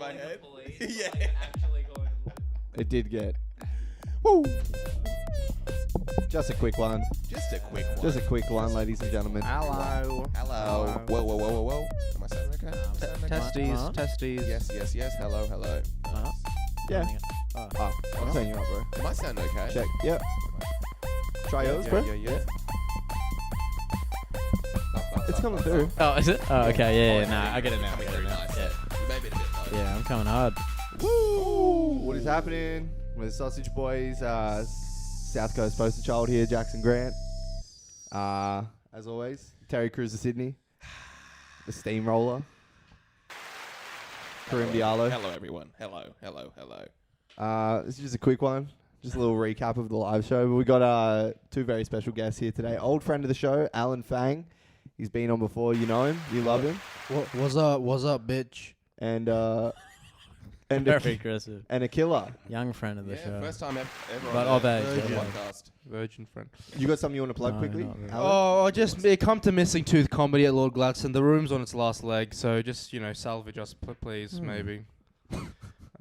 my head. Yeah. Yeah. It did get. Woo! Just a quick one. Just a quick one. Just a quick one, ladies and gentlemen. Hello. Hello. Whoa. Am I sounding okay? Testes. Testes. Yes. Hello. Yeah. Oh. I'm turning you up, bro. Am I sounding okay? Check. Yep. Try yours, bro. Yeah. It's coming through. Oh, is it? Oh, okay. Yeah. Nah, I get it now. Coming through nice. Yeah. Maybe a bit low. Yeah, I'm coming hard. Woo! What is happening? We're the Sausage Boys, South Coast poster child here, Jackson Grant. As always, Terry Crews of Sydney, the Steamroller, Karim Diallo. Hello, everyone. Hello. This is just a quick one, just a little recap of the live show. But we got two very special guests here today. Old friend of the show, Alan Fang. He's been on before. You know him. You love him. What's up, bitch? And Very aggressive. and Akila. Young friend of the Yeah, show. first time ever But on of age, the yeah. podcast. Virgin friend. You got something you want to plug No, quickly? not really. Alan? It come to Missing Tooth comedy at Lord Gladstone. The room's on its last leg, so just salvage us, please, maybe.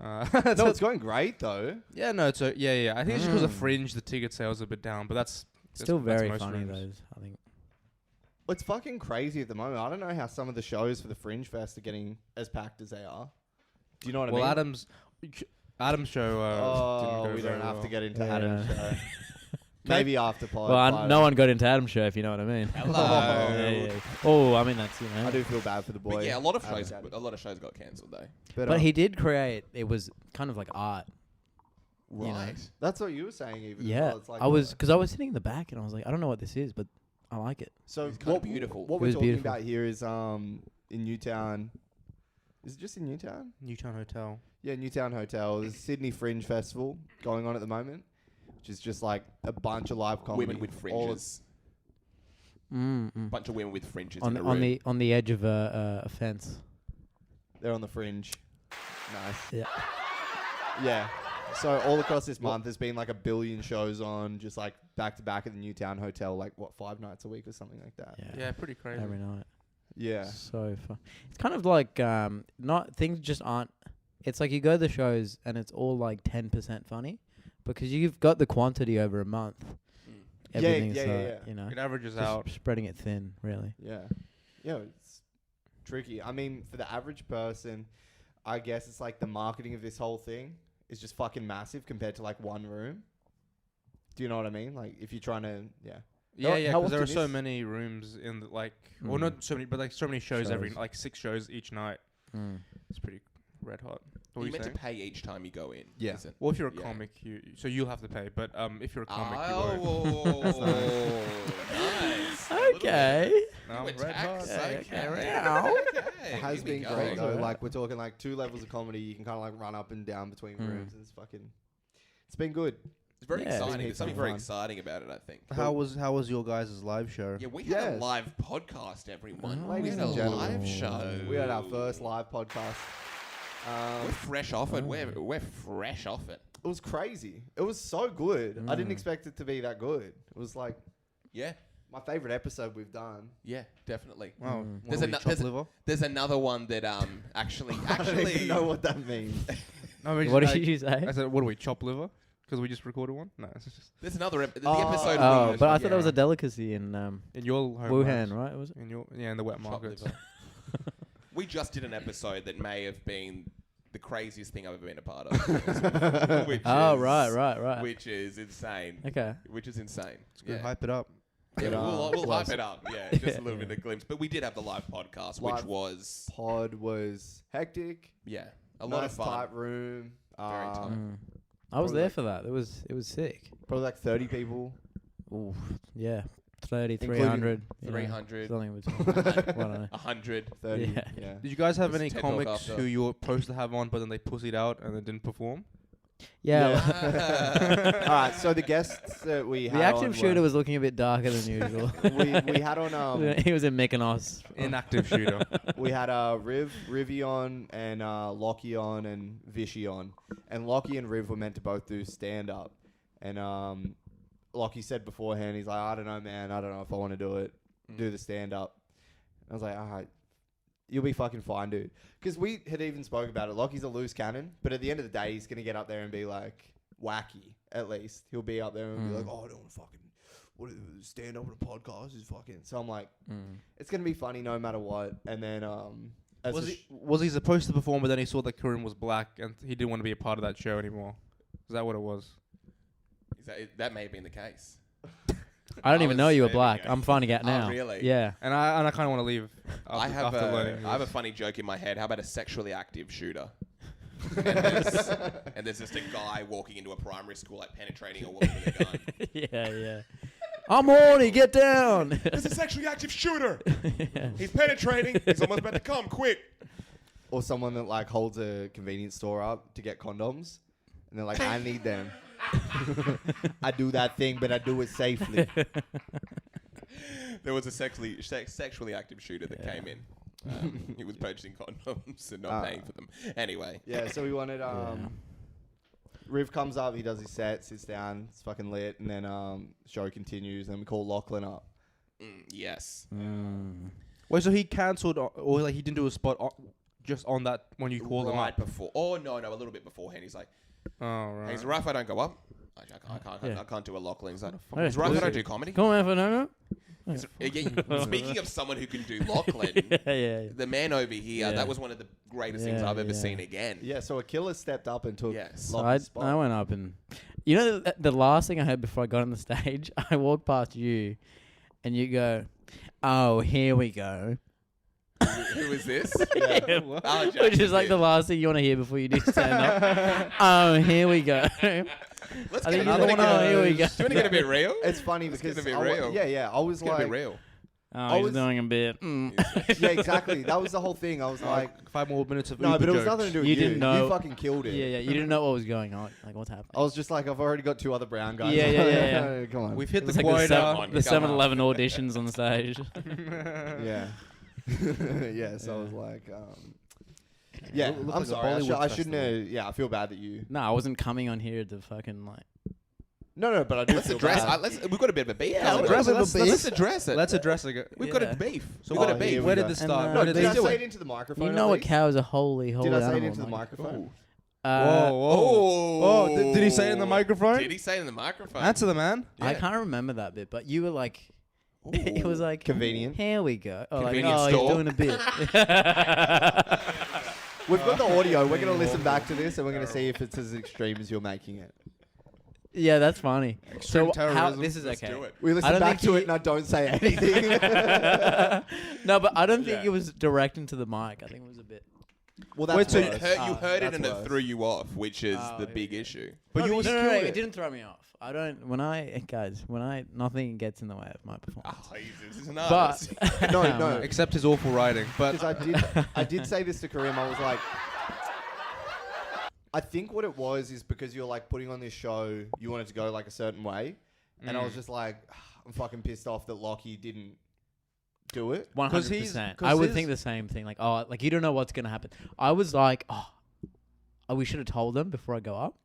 No, it's going great though. Yeah, no, it's yeah. I think it's just because of Fringe, the ticket sales are a bit down, but that's Still that's very most funny, rooms. those, I think. It's fucking crazy at the moment. I don't know how some of the shows for the Fringe Fest are getting as packed as they are. Do you know what I mean? Adam's show. Didn't go we very don't have well. to get into Yeah. Adam's show. Maybe after pod. Well, no one got into Adam's show, if you know what I mean. Hello. Yeah. Oh, I mean, that's, I do feel bad for the boy. But yeah, a lot of Adam's shows dad. got cancelled though. But he did create, it was kind of like art. You know? Right. That's what you were saying even. as Yeah. well. It's like Because I was sitting in the back and I was like, I don't know what this is, but I like it. So It's kinda what beautiful. What It we're was talking beautiful. about here is in Newtown. Is it just in Newtown? Newtown Hotel. Yeah, Newtown Hotel. There's a Sydney Fringe Festival going on at the moment, which is just like a bunch of live comedy. Women with all of- fringes. Bunch of women with fringes On in the, the room. on the edge of a fence. They're on the fringe. Nice. Yeah. Yeah. So all across this month, there's been like 1 billion shows on, just like back to back at the Newtown Hotel, like 5 nights a week or something like that. Yeah, pretty crazy. Every night. Yeah. So fun. It's kind of like not things just aren't. It's like you go to the shows and it's all like 10% funny, because you've got the quantity over a month. Everything's yeah. you know, It averages just out. spreading it thin, really. Yeah. Yeah, it's tricky. I mean, for the average person, I guess it's like the marketing of this whole thing is just fucking massive compared to like one room. Do you know what I mean? Like if you're trying to, yeah. Yeah, How because there are often so is- many rooms in the, well, not so many, but like so many shows every, Shows. like 6 shows each night. It's pretty red hot. What You're were you meant saying? to pay each time you go in. Yeah. Isn't? Well, if you're a Yeah. comic, so you'll have to pay. But if you're a comic, you won't. Oh, nice. A little bit. Okay. No, You red hot. attack, Okay, okay. okay. It has Here we been go. great though. Alright. Like we're talking like 2 levels of comedy. You can kind of like run up and down between rooms. And it's been good. It's very Yeah. exciting. Heaps There's something of very fun. exciting about it, I think. How was your guys' live show? Yeah, we had a Yes. live podcast, everyone. Oh. We Ladies had a and gentlemen. live show. We had our first live podcast. We're fresh off it. We're fresh off it. It was crazy. It was so good. I didn't expect it to be that good. It was like Yeah, my favorite episode we've done. yeah, definitely. Wow. There's, there's another one that actually I don't even know what that means. No, What did you say? I said, what do we chop liver? Because we just recorded one. No, it's just there's another the Oh. episode. Oh, we but I thought that was yeah. a delicacy in in your home Wuhan, markets. right? Was it? In your in the wet Chop markets. liver. We just did an episode that may have been the craziest thing I've ever been a part of. Which Oh, is- right. Which is insane. Okay. Which is insane. It's good. Yeah. Hype it up. Yeah, But, we'll was- hype it up. Yeah, just a little Yeah. bit of glimpse. But we did have the live podcast, which Live was Pod was hectic. yeah a lot of Nice fun. tight room. Very tight. I was Probably there like- for that. It was sick. Probably like 30 people. Oof. Yeah. 30, Including 300. you know, 300. Something between. I don't know. 100. 30. Yeah. Yeah. Did you guys have Just any TED Talk comics after. who you were supposed to have on, but then they pussied out and then didn't perform? Yeah. All right. So the guests that we had The active on shooter were- was looking a bit darker than usual. we had on He was in Mykonos. Inactive shooter. we had Rivy on and Lockie on and Vishy on, and Lockie and Riv were meant to both do stand up, and Lockie said beforehand, he's like, I don't know, man, I don't know if I want to do it, do the stand up. I was like, all right, You'll be fucking fine, dude. Because we had even spoke about it. Lockie's a loose cannon, but at the end of the day, he's gonna get up there and be like wacky. At least he'll be up there and be like, "Oh, I don't want to fucking stand up on a podcast." Is fucking. So I'm like, it's gonna be funny no matter what. And then Was he supposed to perform, but then he saw that Karim was black and he didn't want to be a part of that show anymore? Is that what it was? That may have been the case. I don't even know you were there we black. go. I'm finding out Oh, now. really? Yeah. And I kind of want to leave. I have a funny joke in my head. How about a sexually active shooter? and there's just a guy walking into a primary school, like penetrating a woman with a gun. Yeah. I'm horny. Get down. There's a sexually active shooter. He's penetrating. He's almost about to come. Quick. or someone that like holds a convenience store up to get condoms, and they're like, I need them. I do that thing, but I do it safely. There was a sexually active shooter that came in. He was purchasing condoms and not paying for them. Anyway. Yeah, so we wanted Riv comes up, he does his set, sits down, it's fucking lit, and then show continues, and we call Lachlan up. Yes. Wait, so he cancelled, or like he didn't do a spot just on that when you called him Right up? before. Oh, no, a little bit beforehand. He's like, Oh, right. he's right if I don't go up. I can't do a Lachlan. He's like, he's right if I Bullshit. don't do comedy. Come on, no. Speaking of someone who can do Lachlan, yeah. the man over here, Yeah. that was one of the greatest things I've ever seen again. Yeah, so Akila stepped up and took Yes. So Lachlan's spot. I went up and, you know, the last thing I heard before I got on the stage, I walked past you, and you go, "Oh, here we go," Who is this? Yeah. which is like the last thing you want to hear before you do stand up. Oh, here we go. Let's I get think another you're one. like, oh, here we go. Do you want to get a bit real? It's funny Let's because get a bit I wa- real. yeah, I was Let's get a like, bit real. Oh, he's was- doing a bit. yeah, exactly. That was the whole thing. I was like, 5 more minutes of no, Uber but it was jokes. nothing to do with You you. didn't know. You fucking killed it. Yeah. You didn't know what was going on. Like, what's happening? I was just like, I've already got 2 other brown guys. Yeah. Come on. We've hit It's the like quota. the 7-Eleven auditions on the stage. Yeah. Yeah, so I was like, yeah, Look I'm like a sorry. Bollywood I shouldn't festival. have, yeah, I feel bad that you. No, I wasn't coming on here to fucking like. No, but I do Let's feel address. bad. We've got a bit of a beef. Yeah, going address on. it. Let's address it. Let's address it. We've got a Yeah. beef. So We've got a here beef. we Where go. did this And, start? no, Where No, did did I this say it into the microphone? You at know a least? cow is a holy Did I say it animal, into the like- microphone? Oh, did he say it in the microphone? Did he say it in the microphone? Answer the man. I Yeah. can't remember that bit, but you were like, it was like Convenient. Here we go. Or like, Convenience oh, store. he's doing a bit. We've got the audio. We're going to listen back to this and we're going to see if it's as extreme as you're making it. Yeah, that's funny. Extreme So how terrorism. this is Let's okay. do it. We I listen don't back think to he- it and I don't say anything. No, but I don't think Yeah. it was direct into the mic. I think it was a bit. Well, Wait, that's so worse. You heard it That's and worse. it threw you off, which is Oh, the yeah, big yeah. issue. But you no, was no, killed it it. didn't throw me off. I don't. Nothing gets in the way of my performance. Oh, this is an But artist. No. Except his awful writing. But Because I did say this to Karim. I was like, I think what it was is because you're like putting on this show, you wanted to go like a certain way, and I was just like, I'm fucking pissed off that Lockie didn't do it. 100%. 'cause I would his- think the same thing. Like, oh, like you don't know what's gonna happen. I was like, oh, we should have told them before I go up.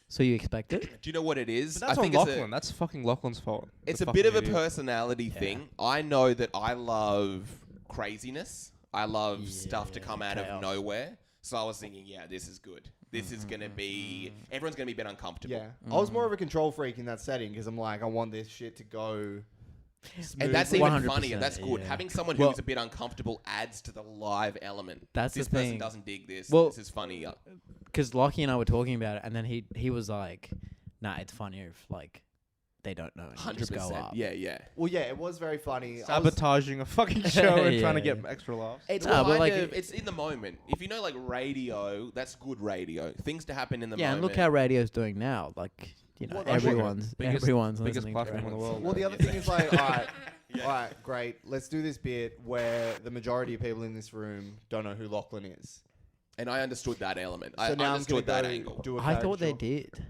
So you expect it? Do you know what it is? But that's I on think Lachlan. That's fucking Lachlan's fault. It's The a bit of a fucking idiot. personality thing. I know that I love craziness. I love stuff to come out of chaos. nowhere. So I was thinking, yeah, this is good. This is going to be... Everyone's going to be a bit uncomfortable. Yeah, I was more of a control freak in that setting because I'm like, I want this shit to go. And that's smoothly. even 100%, funnier. That's good. yeah. Having someone Well- who's a bit uncomfortable adds to the live element. That's this the person thing. doesn't dig this. Well- This is funny. Because Lockie and I were talking about it, and then he was like, "Nah, it's funnier if like they don't know and you just go 100%. up." Yeah. Well, yeah, it was very funny. I was- Sabotaging a fucking show and trying to Yeah. get extra laughs. It's No, but kind like of, it's in the moment. If you know like radio, that's good radio. Things to happen in the Yeah, moment. and look how radio's doing now. Like, you know, Well, that's what- everyone's biggest listening platform to in the it. world. Well, the other thing is like, all right, great. Let's do this bit where the majority of people in this room don't know who Lachlan is. And I understood that element. So I now understood I'm gonna that go angle. do a I thought they caricature. did.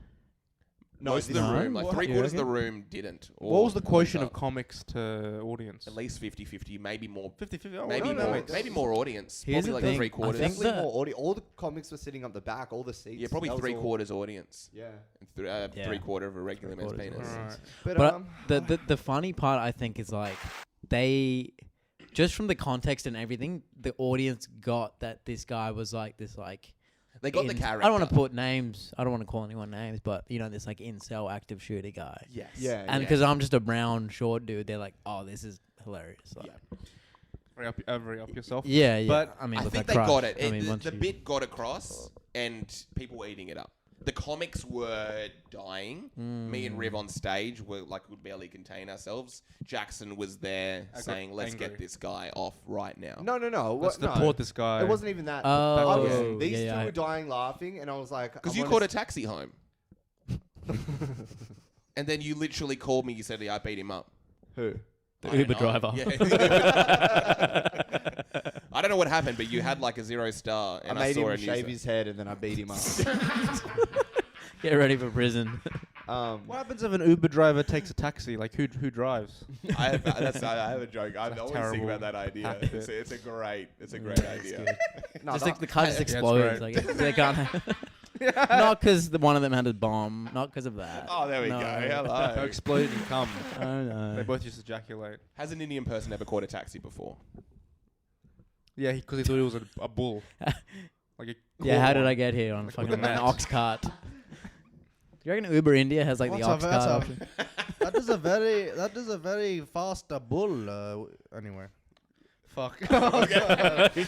No, Most of the this- room, like What? 3/4 You of the reckon? room didn't. What was the quotient of up. comics to audience? At least 50-50, maybe more. 50-50. Maybe no, more. wait, Maybe more audience. Here's Probably the like thing, 3/4. I think Definitely that- more audio. All the comics were sitting up the back. All the seats. Yeah, probably That was all- 3/4 audience. Yeah, And Yeah. 3/4 of a regular man's 3/4 penis. audience. Alright. but, But the funny part I think is like they just from the context and everything, the audience got that this guy was like this like. They got the character. I don't want to put names. I don't want to call anyone names, but you know, this like incel active shooter guy. Yes. Yeah. And because I'm just a brown short dude, they're like, "Oh, this is hilarious." Like, Yeah. Very up yourself. yeah. But I mean, I look, think I they got crushed. it. I mean, the once the you- bit got across, and people were eating it up. The comics were dying. Me and Riv on stage were like, would barely contain ourselves. Jackson was there I got saying, "Let's angry. get this guy off right now." No. Let's No. deport this guy. It wasn't even that. Oh, These yeah, two yeah. were dying laughing, and I was like, Because I you wanna called a s- taxi home, and then you literally called me. You said, "Yeah, I beat him up." Who? The I don't Uber know. driver. Yeah. I don't know what happened, but you had like a 0-star, I and made saw him a shave news- his head, and then I beat him up. Get ready for prison. What happens if an Uber driver takes a taxi? Like who drives? I have a joke. I That's always think terrible about that idea. hack bit. It's a great idea. No, Just that- like the car just Yeah, it's explodes. great. Like they can't. Not because one of them had a bomb. Not because of that. Oh, there we No. go. No, Hello. exploded and come. I don't know. They both used to ejaculate. Has an Indian person ever caught a taxi before? Yeah, because he thought it was a bull. Like a Yeah, how did one. I get here on Like fucking with an the net. ox cart? Do you reckon Uber India has like the ox cart option? That is a very fast bull. Anyway. Fuck. Okay.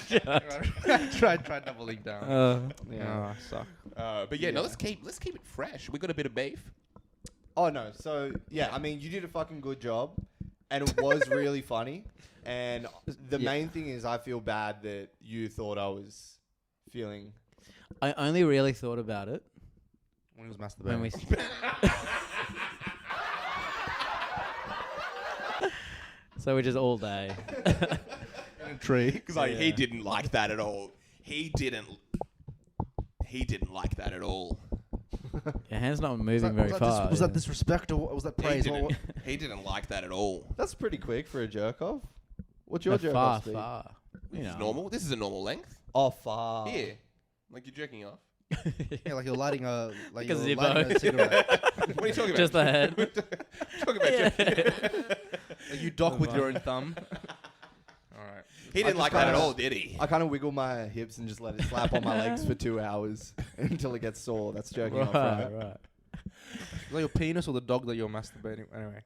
try doubling down. Yeah. Oh, suck. But yeah, no. Let's keep it fresh. We got a bit of beef. Oh no. So yeah, I mean, you did a fucking good job, and it was really funny. And the Yeah. main thing is, I feel bad that you thought I was feeling. I only really thought about it When he was masturbating. when we. So which is all day. in a tree. Because he didn't like that at all. He didn't like that at all. Your hand's not moving very far. Was yeah. that disrespect or was that praise? He didn't like that at all. That's pretty quick for a jerk off. What's your No, jerk far, off speed? far. You This know. is normal. This is a normal length. Oh, far. Here. Like you're jerking off. Yeah, like you're lighting a Like a you're lighting Zippo. a cigarette. What are you talking about? Just the head. talking about jerking. Like you dock with your own thumb. All right. He didn't just like that at kinda- all, did he? I kind of wiggle my hips and just let it slap on my legs for 2 hours until it gets sore. That's jerking off, right? right. Is that your penis or the dog that you're masturbating? Anyway.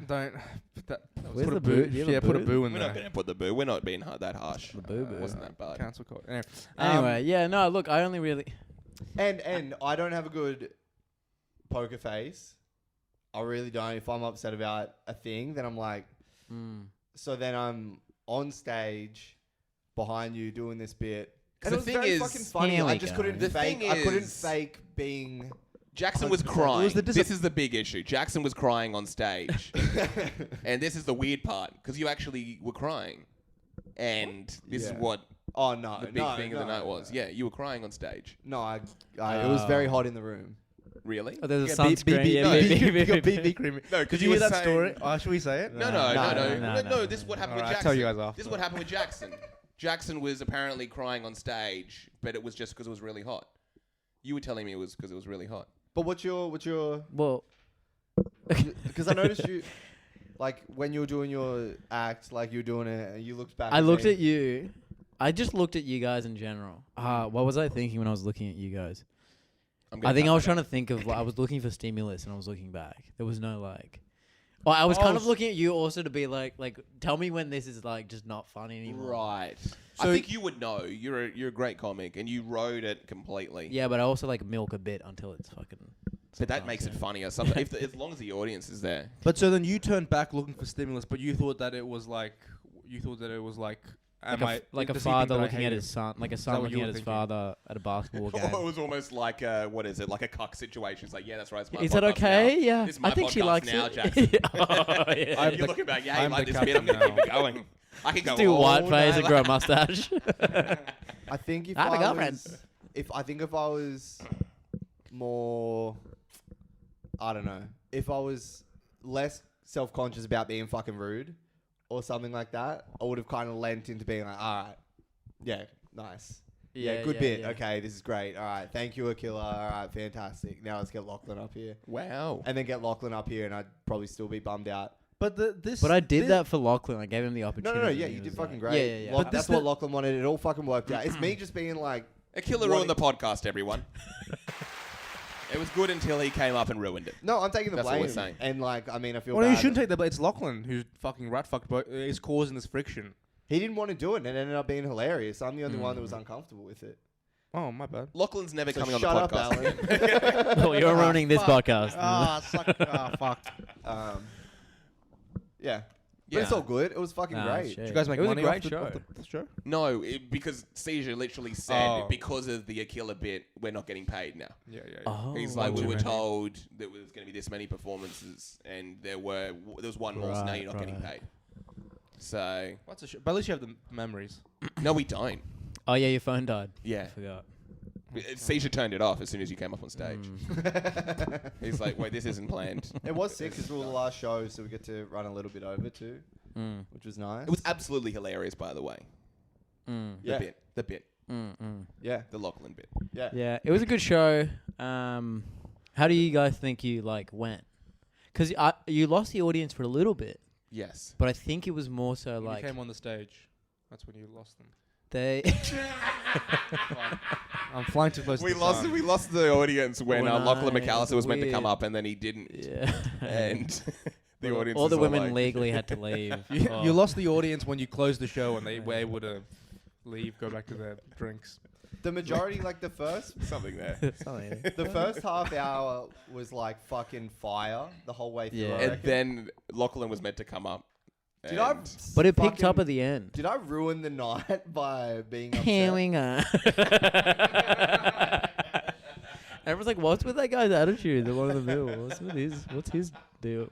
Don't. Put that, Where's put the a boo? boo. Do you have Yeah, a put a boo? boo in We're there. not going to put the boo. We're not being that harsh. The boo-boo. It wasn't that bad. Cancel code. Anyway. Anyway, yeah, no, look, I only really. And I don't have a good poker face. I really don't. If I'm upset about a thing, then I'm like, so then I'm on stage behind you doing this bit. 'Cause And the it was thing very is- fucking funny. Here we I just go. couldn't The fake. thing I couldn't is- fake being. Jackson was 100%. crying. It was the This is the big issue. Jackson was crying on stage. And this is the weird part, because you actually were crying. And this is Yeah. what Oh no! the big no, thing no, of the night was. no. Yeah, you were crying on stage. No, it was very hot in the room. Really? Oh, there's a Yeah, sunscreen. Yeah, no, beep. cream. No, Could because you hear that story? Should we say it? No, No, no. This is what happened with Alright, I'll Jackson. tell you guys after. This is what happened with Jackson. Jackson was apparently crying on stage, but it was just because it was really hot. You were telling me it was because it was really hot. But what's your? Well, Because I noticed you, like when you were doing your act, like you were doing it, and you looked back. I looked me. at you. I just looked at you guys in general. What was I thinking when I was looking at you guys? I think I was trying to think of. Like, I was looking for stimulus, and I was looking back. There was no like. Well, I was kind of looking at you also to be like, tell me when this is like just not funny anymore. Right. So- I think you would know. You're a great comic, and you wrote it completely. Yeah, but I also like milk a bit until it's fucking. But that makes it funnier. As long as the audience is there. But so then you turned back looking for stimulus, but you thought that it was like, Like a father looking at his son, like a that son what looking you at were his thinking? father at a basketball game. Oh, it was almost like what is it? Like a cuck situation. It's like, yeah, that's right. It's my Is that podcast okay? now. Yeah, This is my I think she podcast likes now, it. Jackson. Oh, yeah. I'm You're the- looking back. Yeah, I'm you like the this bit. I'm captain gonna keep it now. going. I can go. Just do all white face night. and grow a mustache. I think if I have a I girlfriend. was, if I was more, I don't know, if I was less self-conscious about being fucking rude or something like that, I would have kind of lent into being like, all right, yeah, nice. Yeah, good bit. yeah. Okay, this is great. All right, thank you, Akila. All right, fantastic. Now let's get Lachlan up here. Wow. And then get Lachlan up here, and I'd probably still be bummed out But this. But I did this- that for Lachlan. I gave him the No, opportunity. no, no. Yeah, and he you did was fucking like- great. Yeah, yeah, yeah. Look, But that's this- what Lachlan wanted. It all fucking worked out. It's me just being like, Akila ruined the podcast, everyone. It was good until he came up and ruined it. no, I'm taking the That's what blame. we're saying. And like, I mean, I feel Well, bad. you shouldn't take the blame. It's Lachlan who's fucking rat fucked, but is causing this friction. He didn't want to do it, and it ended up being hilarious. I'm the only one that was uncomfortable with it. Oh, my bad. Lachlan's never So coming on the shut up, podcast. Alan. Oh, you're ruining this podcast. Fuck. Yeah. Yeah. But it's all good. It was fucking Nah, great. shit. Did you guys make It was a money great off the, show. off the show? No, because Seizure literally said Oh. because of the Akila bit, we're not getting paid now. Yeah, yeah. Oh. He's like, we too were many. told that there was going to be this many performances, and there was one more, so now Right, you're not getting right. paid. So What's a But at least you have the memories. no, we don't. Oh yeah, your phone died. Yeah, I forgot. Seizure turned it off as soon as you came up on stage. Mm. He's like, wait, this isn't planned. It was sick because we were the last show, so we get to run a little bit over too, Mm. which was nice. It was absolutely hilarious, by the way. Mm. Yeah. The bit, Yeah. the Lachlan bit. Yeah. Yeah, it was a good show. How do you guys think you like went? Because you lost the audience for a little bit, Yes. but I think it was more so When like you came on the stage, that's when you lost them. they. I'm flying too close to the sun. We lost the audience when When Lachlan I- McAllister was meant to come weird. up, and then he didn't. Yeah. And the audience. All the was women like, legally had to leave. You, Oh. you lost the audience when you closed the show and they were able to leave, go back to their drinks. The majority, like the first something there. Something. the first half hour was like fucking fire the whole way through. Yeah. I And reckon. then Lachlan was meant to come up. Did I? and- But it picked up fucking- at the end. Did I ruin the night by being upset? Here we go. Everyone's like, "What's with that guy's attitude? The one in the middle. What's his deal?"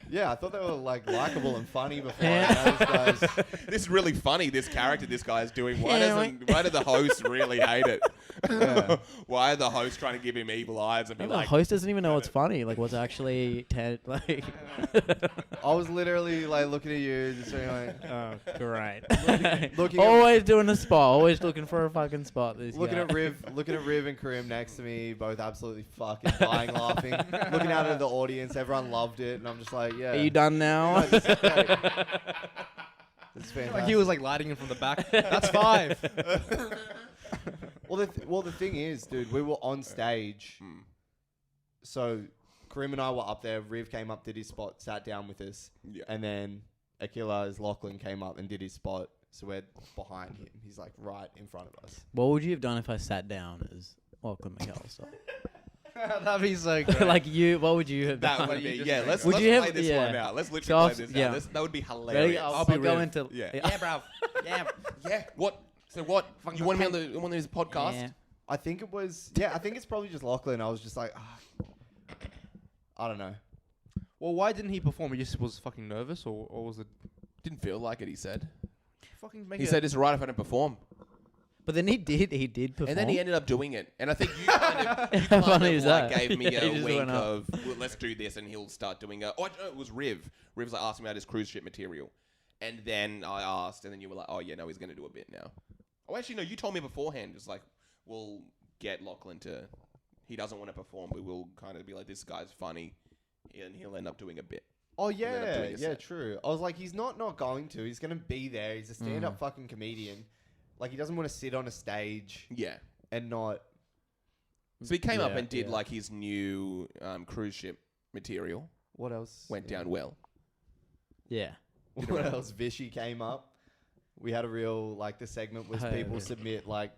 Yeah, I thought they were like likable and funny before. Yeah. I know those guys. This is really funny. This character this guy is doing. Yeah, Why did the host really hate it? Yeah. Why are the host trying to give him evil eyes and be The like, host doesn't even know what's funny. Like, what's actually like. I was literally like looking at you, just being like, Oh, great. looking at- always doing a spot. Always looking for a fucking spot. This looking guy. at Riv and Karim next to me, both absolutely fucking dying laughing. Looking out at the audience, everyone loved it, and I'm just like, yeah. Are you done now? No, this is great. It's fantastic. Like he was like lighting him from the back. That's 5. Well, the thing is, dude, we were on stage. So Karim and I were up there. Riv came up, did his spot, sat down with us. Yeah. And then Akila, as Lachlan, came up and did his spot. So we're behind him. He's like right in front of us. What would you have done if I sat down as Lachlan McAllister? That'd be so great. Like you, what would you have that done? would be, just yeah, think let's, that. Would let's you play have- this yeah. one out. Let's So literally I'll play this yeah. out. That would be Ready? hilarious. I'll, I'll be I'll go Riv. into Yeah. Yeah, bruv. Yeah. Yeah. What? So what? You want me on this podcast? Yeah. I think it was, yeah, I think it's probably just Lachlan. I was just like, I don't know. Well, why didn't he perform? He just was fucking nervous, or was it Didn't feel like it. He said. fucking make He it? said it's right if I don't perform. But then he did perform. And then he ended up doing it. And I think you kind of, you How kind funny of is like that? gave me He a just wink went up. of, well, let's do this, and he'll start doing a. Oh, no, it was Riv. Riv's like asking me about his cruise ship material. And then I asked, and then you were like, oh, yeah, no, he's going to do a bit now. Oh, actually, no, you told me beforehand. It's like, we'll get Lachlan to, he doesn't want to perform, but we'll kind of be like, this guy's funny, and he'll end up doing a bit. Oh, then I'm yeah, doing a yeah, set. true. I was like, he's not going to. He's going to be there. He's a stand-up fucking comedian. Like, he doesn't want to sit on a stage Yeah. and not... So he came up Yeah, and did yeah. like his new cruise ship material. What else? Went down well. Yeah. What else? Vishy came up. We had a real, like, the segment was Oh, yeah, people yeah. submit, like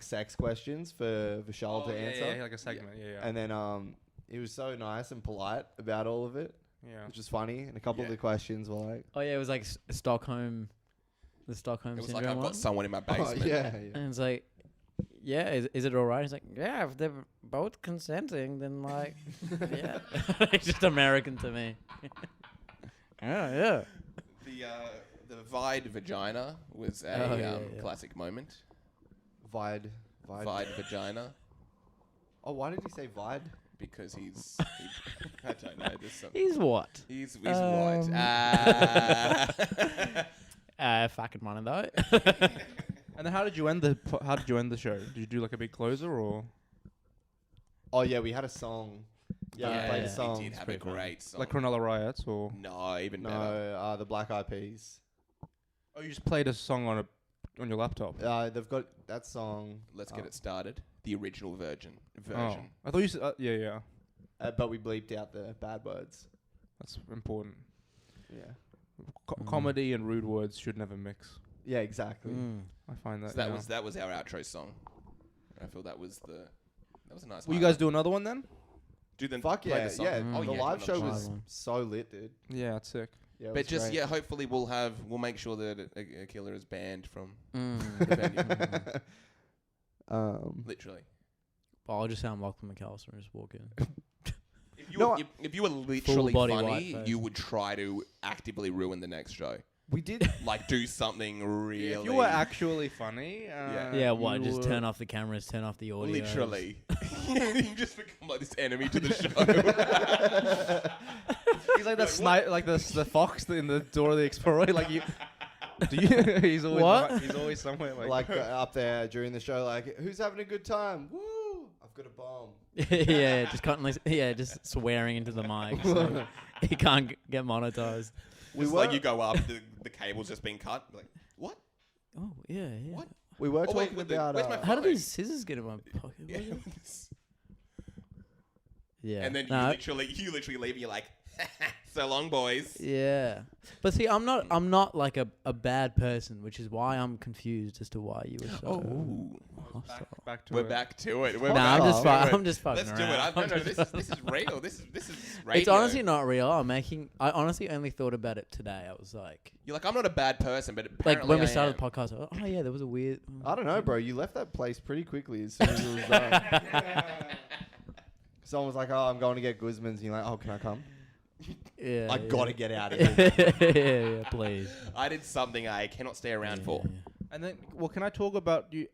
sex questions for Vishal to answer. Yeah, like a segment. Yeah, yeah. And then he was so nice and polite about all of it, yeah. which is funny. And a couple of Yeah. the questions were like, Oh yeah, it was like Stockholm, the Stockholm It was syndrome like, I've one. got someone in my oh, basement. yeah. And it's like, yeah, is it all right? He's like, yeah, if they're both consenting, then like, yeah. It's just American to me. Yeah. The Vide vagina was a Oh, yeah, yeah. classic moment. Vide. Vide vagina. Oh, why did he say Vide? Because I don't know. There's some, He's what? he's Um, what? Fucking one of those. And then how did you end the show? Did you do like a big closer or? Oh, yeah, we had a song. Yeah, Yeah, played yeah. a song. He did have a pretty funny. great song. Like Cronulla Riots, or No, even No, better. the Black Eyed Peas. oh, you just played a song on your laptop. They've got that song. Let's get it started. The original version. Oh, I thought you said yeah. But we bleeped out the bad words. That's important. Yeah. Comedy and rude words should never mix. Yeah, exactly. I find that. So that yeah. was our outro song. I feel that was a nice. Will you highlight. guys do another one then? Do then Fuck play yeah, the song? yeah. Oh, The yeah, live do show another was song. so lit, dude. Yeah, it's sick. Yeah, it But was just great. hopefully we'll make sure that Akila is banned from Mm. the venue. Literally. I'll just sound Lachlan McAllister and just walk in. If you were literally body funny, whiteface. you would try to actively ruin the next show. we did. Like do something really. If you were actually funny, Yeah, what? you Just were- turn off the cameras, turn off the audio. literally. You just become like this enemy to the show. He's like the snipe, like the fox in the Door of the Explorer. Like you, do you? He's always What? He's always somewhere. Like up there during the show, like, who's having a good time? Woo! I've got a bomb. yeah, just constantly, just swearing into the mic. So he can't get monetized. It's like you go up, the cable's just been cut. Like what? Oh yeah. What? We were Oh, wait, talking with the- about. where's my How did phone? these scissors get in my pocket? Yeah. Yeah. And then No, you literally leave. And you're like, so long, boys. Yeah, but see, I'm not like a bad person, which is why I'm confused as to why you were so. Ooh. hostile. back to We're it. back to it. We're No, back I'm just to it. I'm just fucking Let's do around. it. No, this is real. This is radio. It's honestly not real. I honestly only thought about it today. I was like You're like, I'm not a bad person, but apparently when we I started am. the podcast. I was, oh yeah, there was a weird. I don't know, bro. You left that place pretty quickly as soon as it was done. Someone was like, "Oh, I'm going to get Guzman's." And you're like, "Oh, can I come?" Yeah, I yeah. gotta get out of here. yeah, please. I did something I cannot stay around for. Yeah, yeah. And then, well, can I talk about you?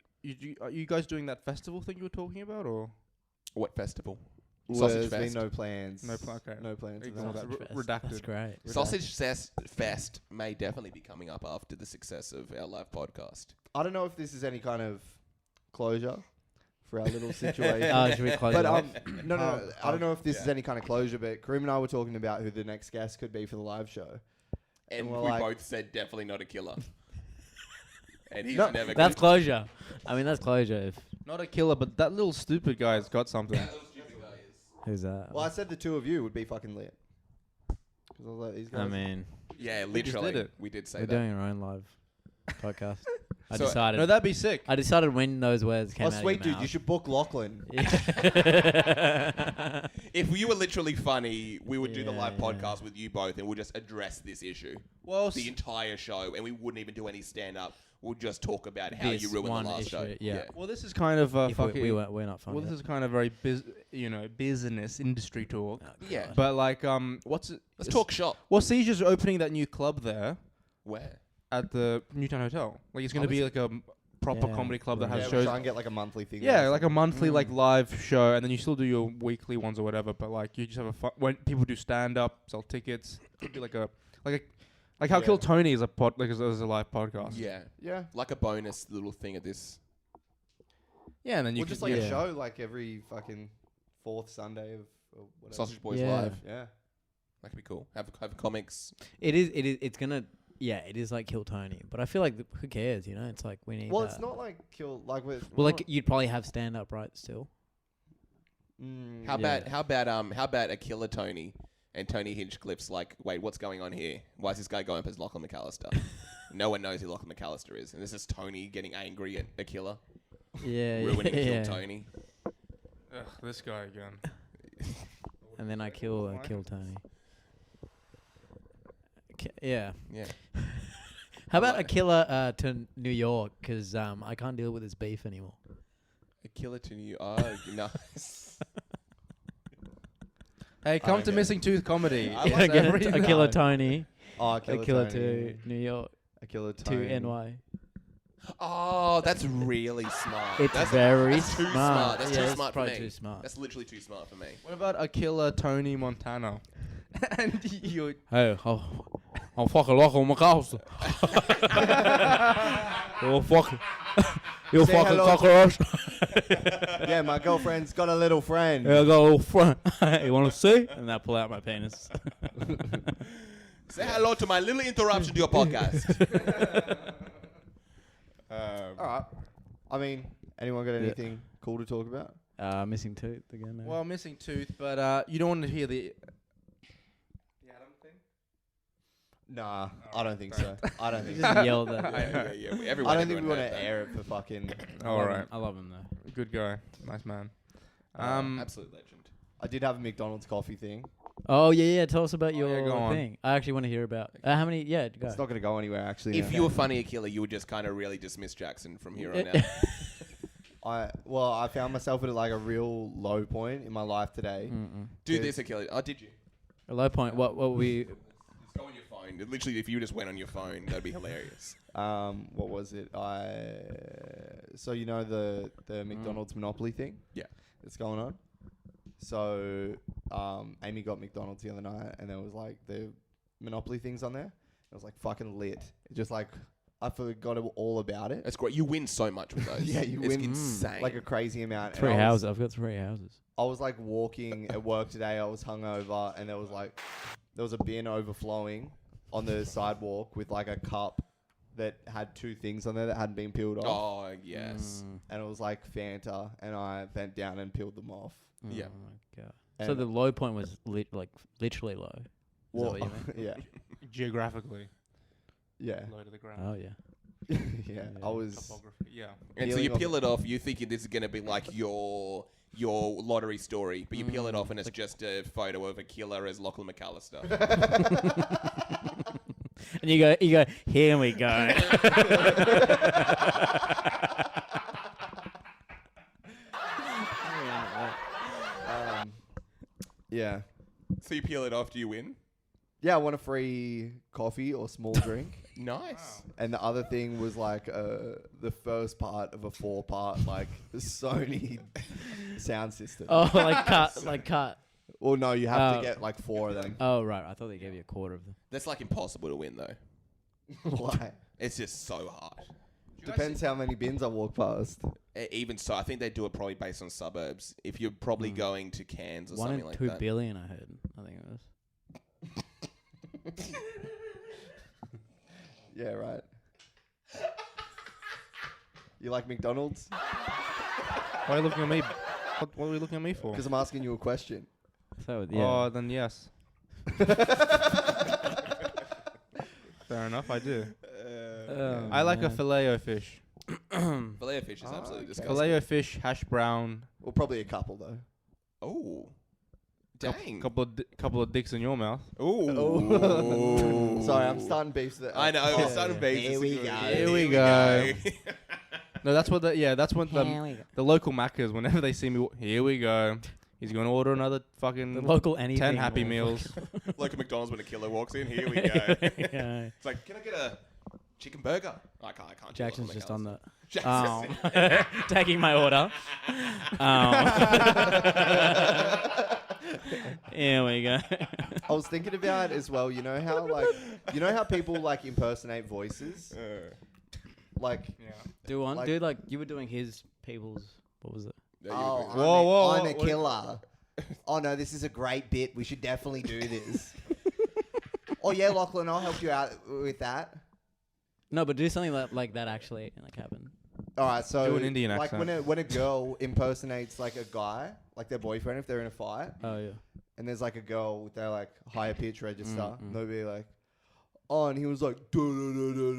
Are you guys doing that festival thing you were talking about, or What festival? Well, Sausage there's been Fest. no plans. Okay. No plans. of Ignore that. that. Sausage Redacted. Fest. That's great. Sausage Fest may definitely be coming up after the success of our live podcast. I don't know if this is any kind of closure for our little situation. Oh, should we close But it off? no. I don't know if this is yeah. any kind of closure. But Kareem and I were talking about who the next guest could be for the live show. And we're we like- both said definitely not Akila. And he's No, never That's good. closure. I mean, that's closure. If not a killer, but that little stupid guy's got something. who's that? Well, I said the two of you would be fucking lit. 'Cause I was like, these guys. I mean, Yeah, We just literally. did it. We did say we're that. doing our own live podcast. I So- decided. No, that'd be sick. I decided when those words came Oh, out. of sweet your dude, mouth. you should book Lachlan. Yeah. If you were literally funny, we would do the Yeah, live yeah. podcast with you both and we'll just address this issue. Well, The entire show, and we wouldn't even do any stand up. We'll just talk about how This you ruined one the last issue, show. yeah. well, this is kind of If fucking. we're not funny. Well, this is kind of very business industry talk. Oh, Yeah. God. But like, what's it? Let's talk shop. Well, Seizure's opening that new club there Where? at the Newtown Hotel. Like, it's going to Oh, be is like a proper Yeah, comedy club that right. has Yeah, we'll shows. try and get like a monthly thing. Yeah, or like a something. monthly like live show, and then you still do your weekly ones or whatever. But like, you just have a fun when people do stand up, sell tickets. Could be like how Yeah. Kill Tony is a as a live podcast. Yeah. Yeah. Like a bonus little thing at this. Yeah, and then you Well, could just like yeah. a show, like every fucking fourth Sunday of or whatever. Sausage Boys Yeah. Live. Yeah. That could be cool. Have comics. It is. It's gonna. Yeah, it is like Kill Tony, but I feel like who cares? You know, it's like we need. Well, that. it's not like kill like with. Well, like you'd probably have stand up, right? Still. How Yeah. about Akila Tony and Tony Hinchcliffe's like, wait, what's going on here? Why is this guy going up as Lachlan McAllister? No one knows who Lachlan McAllister is, and this is Tony getting angry at Akila, Yeah. ruining yeah. Kill Tony. Ugh, this guy again. And then I kill Tony. Yeah. Yeah. How about Alright. Akila to New York? Because I can't deal with his beef anymore. Akila to New. Oh, nice. Hey, come don't to get it. Missing Tooth Comedy. I Yeah, like get every it. night. Akila Tony. Oh, Akila Akila Tony. to New York Akila to Tony. NY. Oh, that's really smart. It's that's very that's too smart. That's yeah, too it's smart for probably me. too smart. That's literally too smart for me. What about Akila Tony Montana? And you. Hey, I'm fucking Lachlan McAllister. Oh fuck. You Say fucking hello cockroach. Yeah, my girlfriend's got a little friend. Yeah, I got a little front. You want to see? And I pull out my penis. Say hello to my little interruption to your podcast. All right. I mean, anyone got anything cool to talk about? Missing tooth again. Maybe. Well, missing tooth, but you don't want to hear the Adam thing? Nah, I don't think so. I don't think so. Just yelled at. Everyone, I don't think we everyone want heard to that. air it for fucking. All right. I love him though. Good guy. Nice man. Absolute legend. I did have a McDonald's coffee thing. Oh yeah. Tell us about yeah, your go on. thing. I actually want to hear about. How many? Yeah, go. It's not going to go anywhere, actually. If now. you were funny, Akila, you would just kind of really dismiss Jackson from here on out. I found myself at like a real low point in my life today. Do this, Akila. Oh, did you? A low point. What we? Just go on your phone. Literally, if you just went on your phone, that'd be hilarious. What was it? So you know the McDonald's Monopoly thing? Yeah. That's going on. So Amy got McDonald's the other night, and there was like the Monopoly things on there. It was like fucking lit. It just like I forgot all about it. That's great. You win so much with those. Yeah, you it's win insane. like a crazy amount. Three And I was- houses. I've got 3 houses. I was like walking at work today. I was hungover, and there was a bin overflowing on the sidewalk with like a cup that had 2 things on there that hadn't been peeled off, Oh yes. and it was like Fanta, and I bent down and peeled them off. Yeah. Oh my god. And So the low point was literally low. Is that what you meant? yeah, Geographically, yeah, low to the ground. Oh yeah. yeah. I was. Topography. Yeah. And so Peeling you off peel it off. You thinking this is gonna be like your lottery story, but you peel it off and it's just a photo of Akila as Lachlan McAllister. And you go. Here we go. Yeah, So you peel it off. Do you win? yeah. I want a free coffee or small drink. Nice. And the other thing was like the first part of a 4-part like Sony sound system. Oh, like cut. Well, no, you have Oh. to get like 4 of them. Oh right. I thought they gave you a quarter of them. That's like impossible to win though. Why? It's just so hard. Depends how many bins I walk past. Even so, I think they do it probably based on suburbs. If you're probably going to Cairns or 1 something in like 2 that. billion. I heard. I think it was. Yeah, right. You like McDonald's? Why are you looking at me? What are you looking at me for? Because I'm asking you a question. So yeah. Oh, then yes. Fair enough, I do. Oh, I like a man. Filet-O-Fish. Filet of fish is Ah, absolutely okay. disgusting. Filet-O-Fish, hash brown. Well, probably a couple though. Oh, dang. Couple of dicks in your mouth. Oh. Sorry, I'm starting beefs. I know. Oh, It's starting beef. Here we go. Here we go. No, that's what that's what Here we go. the local Maccas, whenever they see me, here we go. He's going to order another fucking The local anything. 10 Happy will- Meals. Like a McDonald's when Akila walks in. Here we go. Yeah. It's like, can I get a chicken burger? I can't. do Jackson's Lachlan just on McAllister. the. Jackson's Taking my order. Here we go. I was thinking about as well. You know how people like impersonate voices. Like, Do one. Like- Dude, like you were doing his people's. What was it? oh, Whoa, I'm whoa, a what- killer. Oh no, this is a great bit. We should definitely do this. Oh yeah, Lachlan, I'll help you out with that. No, but do something like that actually like happen. All right, so Do an Indian like accent. when a girl impersonates like a guy, like their boyfriend, if they're in a fight, Oh yeah. and there's like a girl with their like higher pitch register, Mm. they'll be like, oh, and he was like, duh, duh, duh, duh,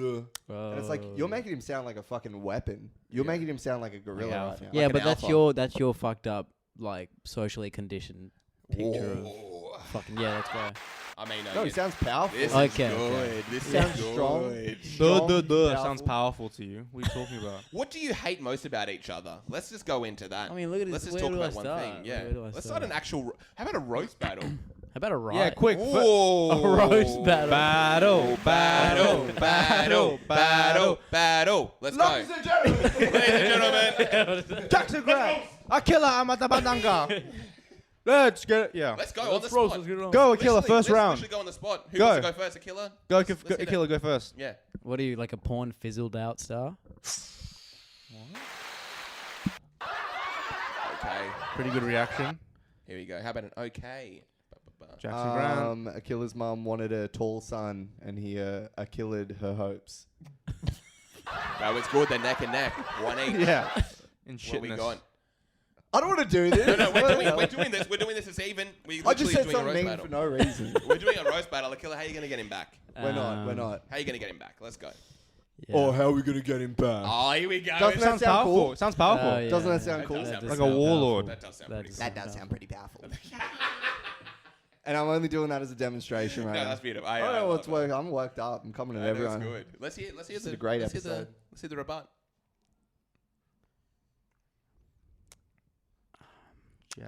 duh. And it's like you're Oh. making him sound like a fucking weapon. You're making him sound like a gorilla Like right now. Yeah, Like but an that's alpha. your fucked up like socially conditioned picture Whoa. of fucking yeah. Let's go. I mean, No, he sounds powerful. This Okay, is good. okay. This Sounds is strong. good. Strong, Sounds powerful to you. What are you talking about? What do you hate most about each other? Let's just go into that. I mean, look at Let's this. just Where talk do I about one start? thing. Yeah. Where do I Let's start start? an actual. How about a roast battle? How about a riot? Yeah, quick. Whoa. A roast battle. Battle. Let's go. Ladies and gentlemen. Jackson Grab. Akila Amatabandanga. Let's get it. Yeah. Let's go on the roast, spot. let's get it on. Go, Akila, Literally, first let's round. literally go on the spot. Who Go. wants to go first? Akila? Go, Let's hit it. Akila, go first. Yeah. What are you like a porn fizzled out star? Okay. Pretty good reaction. Here we go. How about an okay? Jackson Grant. Akila's mum wanted a tall son, and he Akila'd her hopes. That was good. They're neck and neck. 1 each. Yeah. In What we shitness. got? I don't want to do this. No, we're doing this. We're doing this. It's even. We I just literally said doing a roast something mean battle. for no reason. We're doing a roast battle. Akila, how are you going to get him back? We're not. How are you going to get him back? Let's go. Yeah. Or how are we gonna get him back? Oh, here we go. Doesn't that Sounds sound powerful. cool? It sounds powerful. Yeah. Doesn't that sound That cool? does sound Like pretty a cool. warlord. That does sound That pretty does cool. That does sound pretty powerful. And I'm only doing that as a demonstration, right? No, that's beautiful. I Oh, love it's it. I'm worked up. I'm coming at I know, everyone. it's good. Let's hear This is the a great let's hear episode. let's hear the rebut.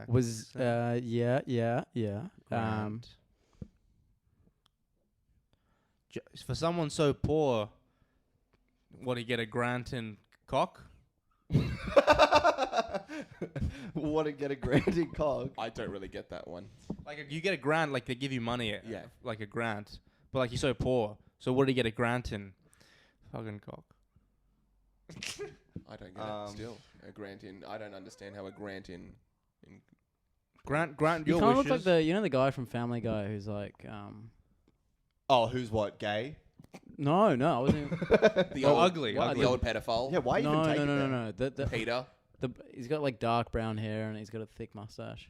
Was yeah. Grant. For someone so poor, what, he get a grant in cock? Want to get a granted cock? I don't really get that one. Like you get a grant, like they give you money, Yeah. like a grant. But like you're so poor, so what do you get a grant in? Fucking cock. I don't get it. Still, a grant in. I don't understand how a grant in. Grant You your kind of wishes. look like the guy from Family Guy who's like Oh, who's what? Gay? no, I wasn't. The Oh, old, ugly, what, ugly. the old pedophile. Yeah, why even no, take no, it no, there? no, no. The Peter. he's got like dark brown hair and he's got a thick mustache.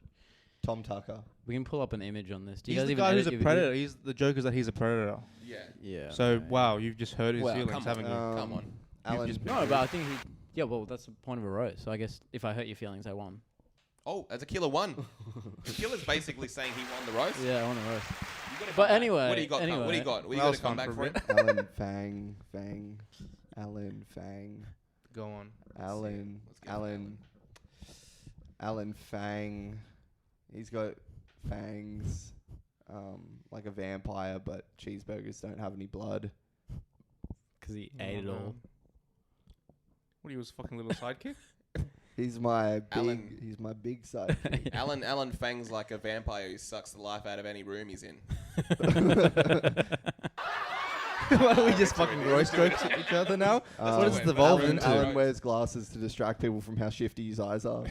Tom Tucker. We can pull up an image on this. Do you He's guys the even guy edit who's a your predator. video? He's the joke is that he's a predator. Yeah. Yeah. So okay. wow, you've just hurt his Well, feelings, come haven't you? Come on. Alan. just- No, but I think yeah. Well, that's the point of a roast. So I guess if I hurt your feelings, I won. Oh, as Akila won. Akila's basically saying he won the roast. Yeah, I won the roast. You gotta come But back. anyway, what do you got? What do you anyway. got? What do you That got was to come fun back for a for? bit. Alan Fang. Alan Fang. Go on. Alan. Let's get Alan Fang. He's got fangs. Like a vampire, but cheeseburgers don't have any blood. Because he ate it all. What, he was fucking little sidekick? He's my big. Alan. He's my big side. Alan Fang's like a vampire who sucks the life out of any room he's in. Why don't we just fucking roast joke each other now? What has it evolved Alan, into? Alan wears glasses to distract people from how shifty his eyes are.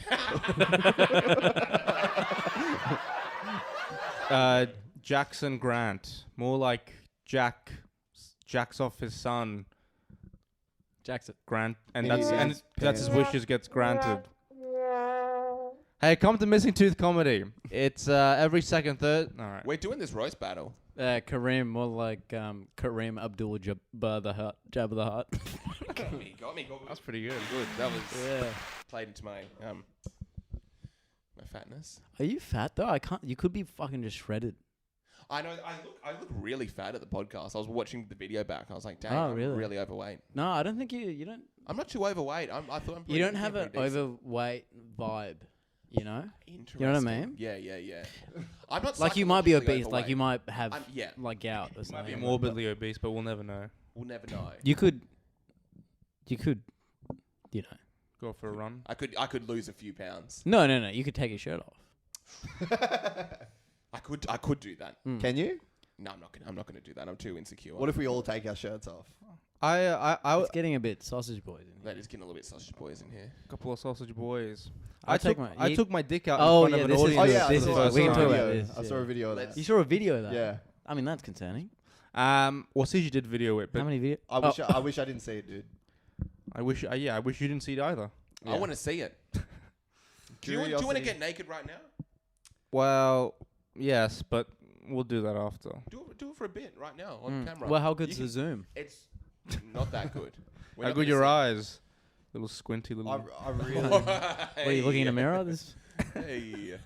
Jackson Grant. More like jacks off his son Jackson. Grant, and In that's his his pants. wishes gets granted. Hey, come to Missing Tooth Comedy. It's every second third. All right. We're doing this roast battle. Kareem, more like Kareem Abdul-Jabbar the Hutt. Jabba the Hutt. Got me. That's pretty good. Good. That was Yeah. played into my my fatness. Are you fat though? I can't. You could be fucking just shredded. I know. I look really fat at the podcast. I was watching the video back. I was like, dang, Oh, I'm really? really overweight. No, I don't think you don't. I'm not too overweight. I thought I'm. You don't pretty- have an pretty decent. overweight vibe. You know, Interesting. you know what I mean? Yeah. I'm not Like you might be psychologically obese. Like you overweight. might have Yeah. like gout or Might something. be morbidly obese, but we'll never know. We'll never know. You could. You know. Go for a run. I could lose a few pounds. No. You could take your shirt off. I could do that. Mm. Can you? No, I'm not gonna do that. I'm too insecure. What if we all take our shirts off? I It's getting a bit sausage boys in here. That is getting a little bit sausage boys in here. couple of sausage boys. I'll take I took my dick out Oh, in front yeah, of this an is- audience. Oh yeah, this I is- saw, I we can saw a talk about video. this, I saw yeah. a video of Let's- that. You saw a video of that? Yeah. I mean, that's concerning. Well, CG did video it, but How many videos? I wish I wish I didn't see it, dude. I wish you didn't see it either. I Yeah. want to see it. Do you want to Curiosity. get naked right now? Well, yes, but we'll do that after. Do it for a bit right now on camera. Well, how good's You the zoom? It's not that good. We're How not good gonna your see- eyes? Little squinty little. I really. What are you looking in a mirror? This. Hey.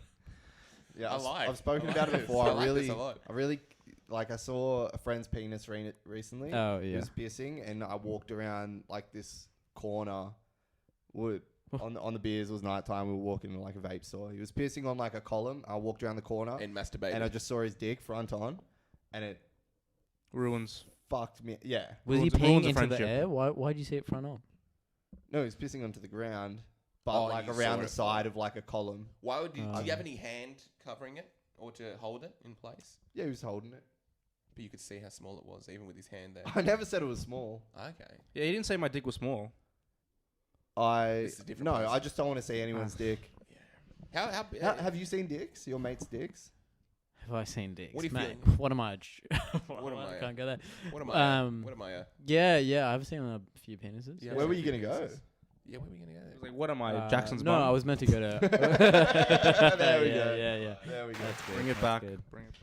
Yeah, I I've, like. I've spoken I about like it this. before. I I like really, this a lot. like. I saw a friend's penis recently. Oh He yeah. was piercing, and I walked around like this corner. On the beers, it was nighttime. We were walking to like a vape store. He was piercing on like a column. I walked around the corner, And masturbate. and I just saw his dick front on, and it ruins. fucked me. Yeah. Was he Ruins- peeing ruins a into the friendship. air? Why'd you see it front on? No, he was pissing onto the ground, but Oh, like you saw around the it. side of like a column. Why would you? Do Um, you have any hand covering it or to hold it in place? Yeah, he was holding it. But you could see how small it was, even with his hand there. I never said it was small. Okay. Yeah, he didn't say my dick was small. I This is a different no, person. I just don't want to see anyone's dick. How Have you seen dicks? Your mates' dicks? Have I seen dicks? What do you Mate, feel? what am I? What am I, I can't go there. what am I? Um, What am I? Yeah, I've seen a few penises. Yeah, Where so were you few gonna go? penises. Yeah, where were we gonna It's go? like, what am I? Jackson's No, mum? I was meant to go to. There we yeah, go. Yeah. There we go. That's good. Bring it that's back. good. Bring it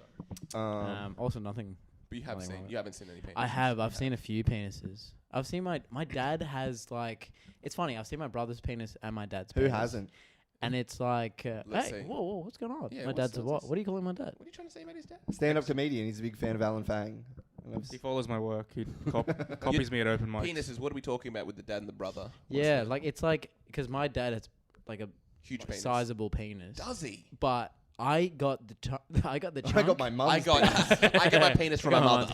back. Also, nothing. But you have Something seen. like You haven't seen any penises. I have. I've seen a few penises. I've seen my dad has like. It's funny. I've seen my brother's penis and my dad's. Who penis. hasn't? And it's like, Let's hey, see. whoa, what's going on? Yeah, My dad's a what's what? this? What are you calling my dad? What are you trying to say about his dad? Stand-up comedian. He's a big fan of Alan Fang. He follows my work. He copies me at open mics. Penises. What are we talking about with the dad and the brother? What's Yeah, that? like it's like because my dad has like a Huge penis. sizable penis. Does he? But I got the I got the chunk. I got my mum's I get my penis from my mother.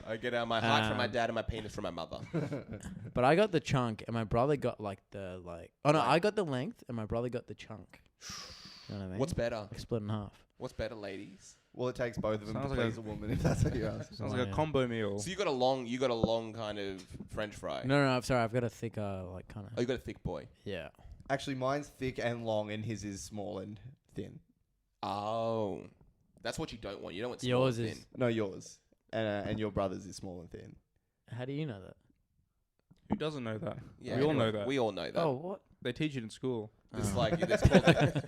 I get my heart from my dad and my penis from my mother. But I got the chunk, and my brother got like the like. Oh no, I got the length, and my brother got the chunk. You know what I mean? What's better? Like split in half? What's better, ladies? Well, it takes both of them Sounds to like please a woman, if that's what you ask. Sounds Oh, like a yeah. combo meal. So you got a long kind of French fry. No, I'm sorry. I've got a thicker like kind Oh, of. you got a thick boy. Yeah. Actually, mine's thick and long, and his is small and thin. Oh, that's what you don't want. You don't want small Yours and is. thin. No, yours. And your brother's is small and thin. How do you know that? Who doesn't know that? Yeah, We all know that. We all know that. Oh, what? They teach it in school. It's Oh. like it's called the,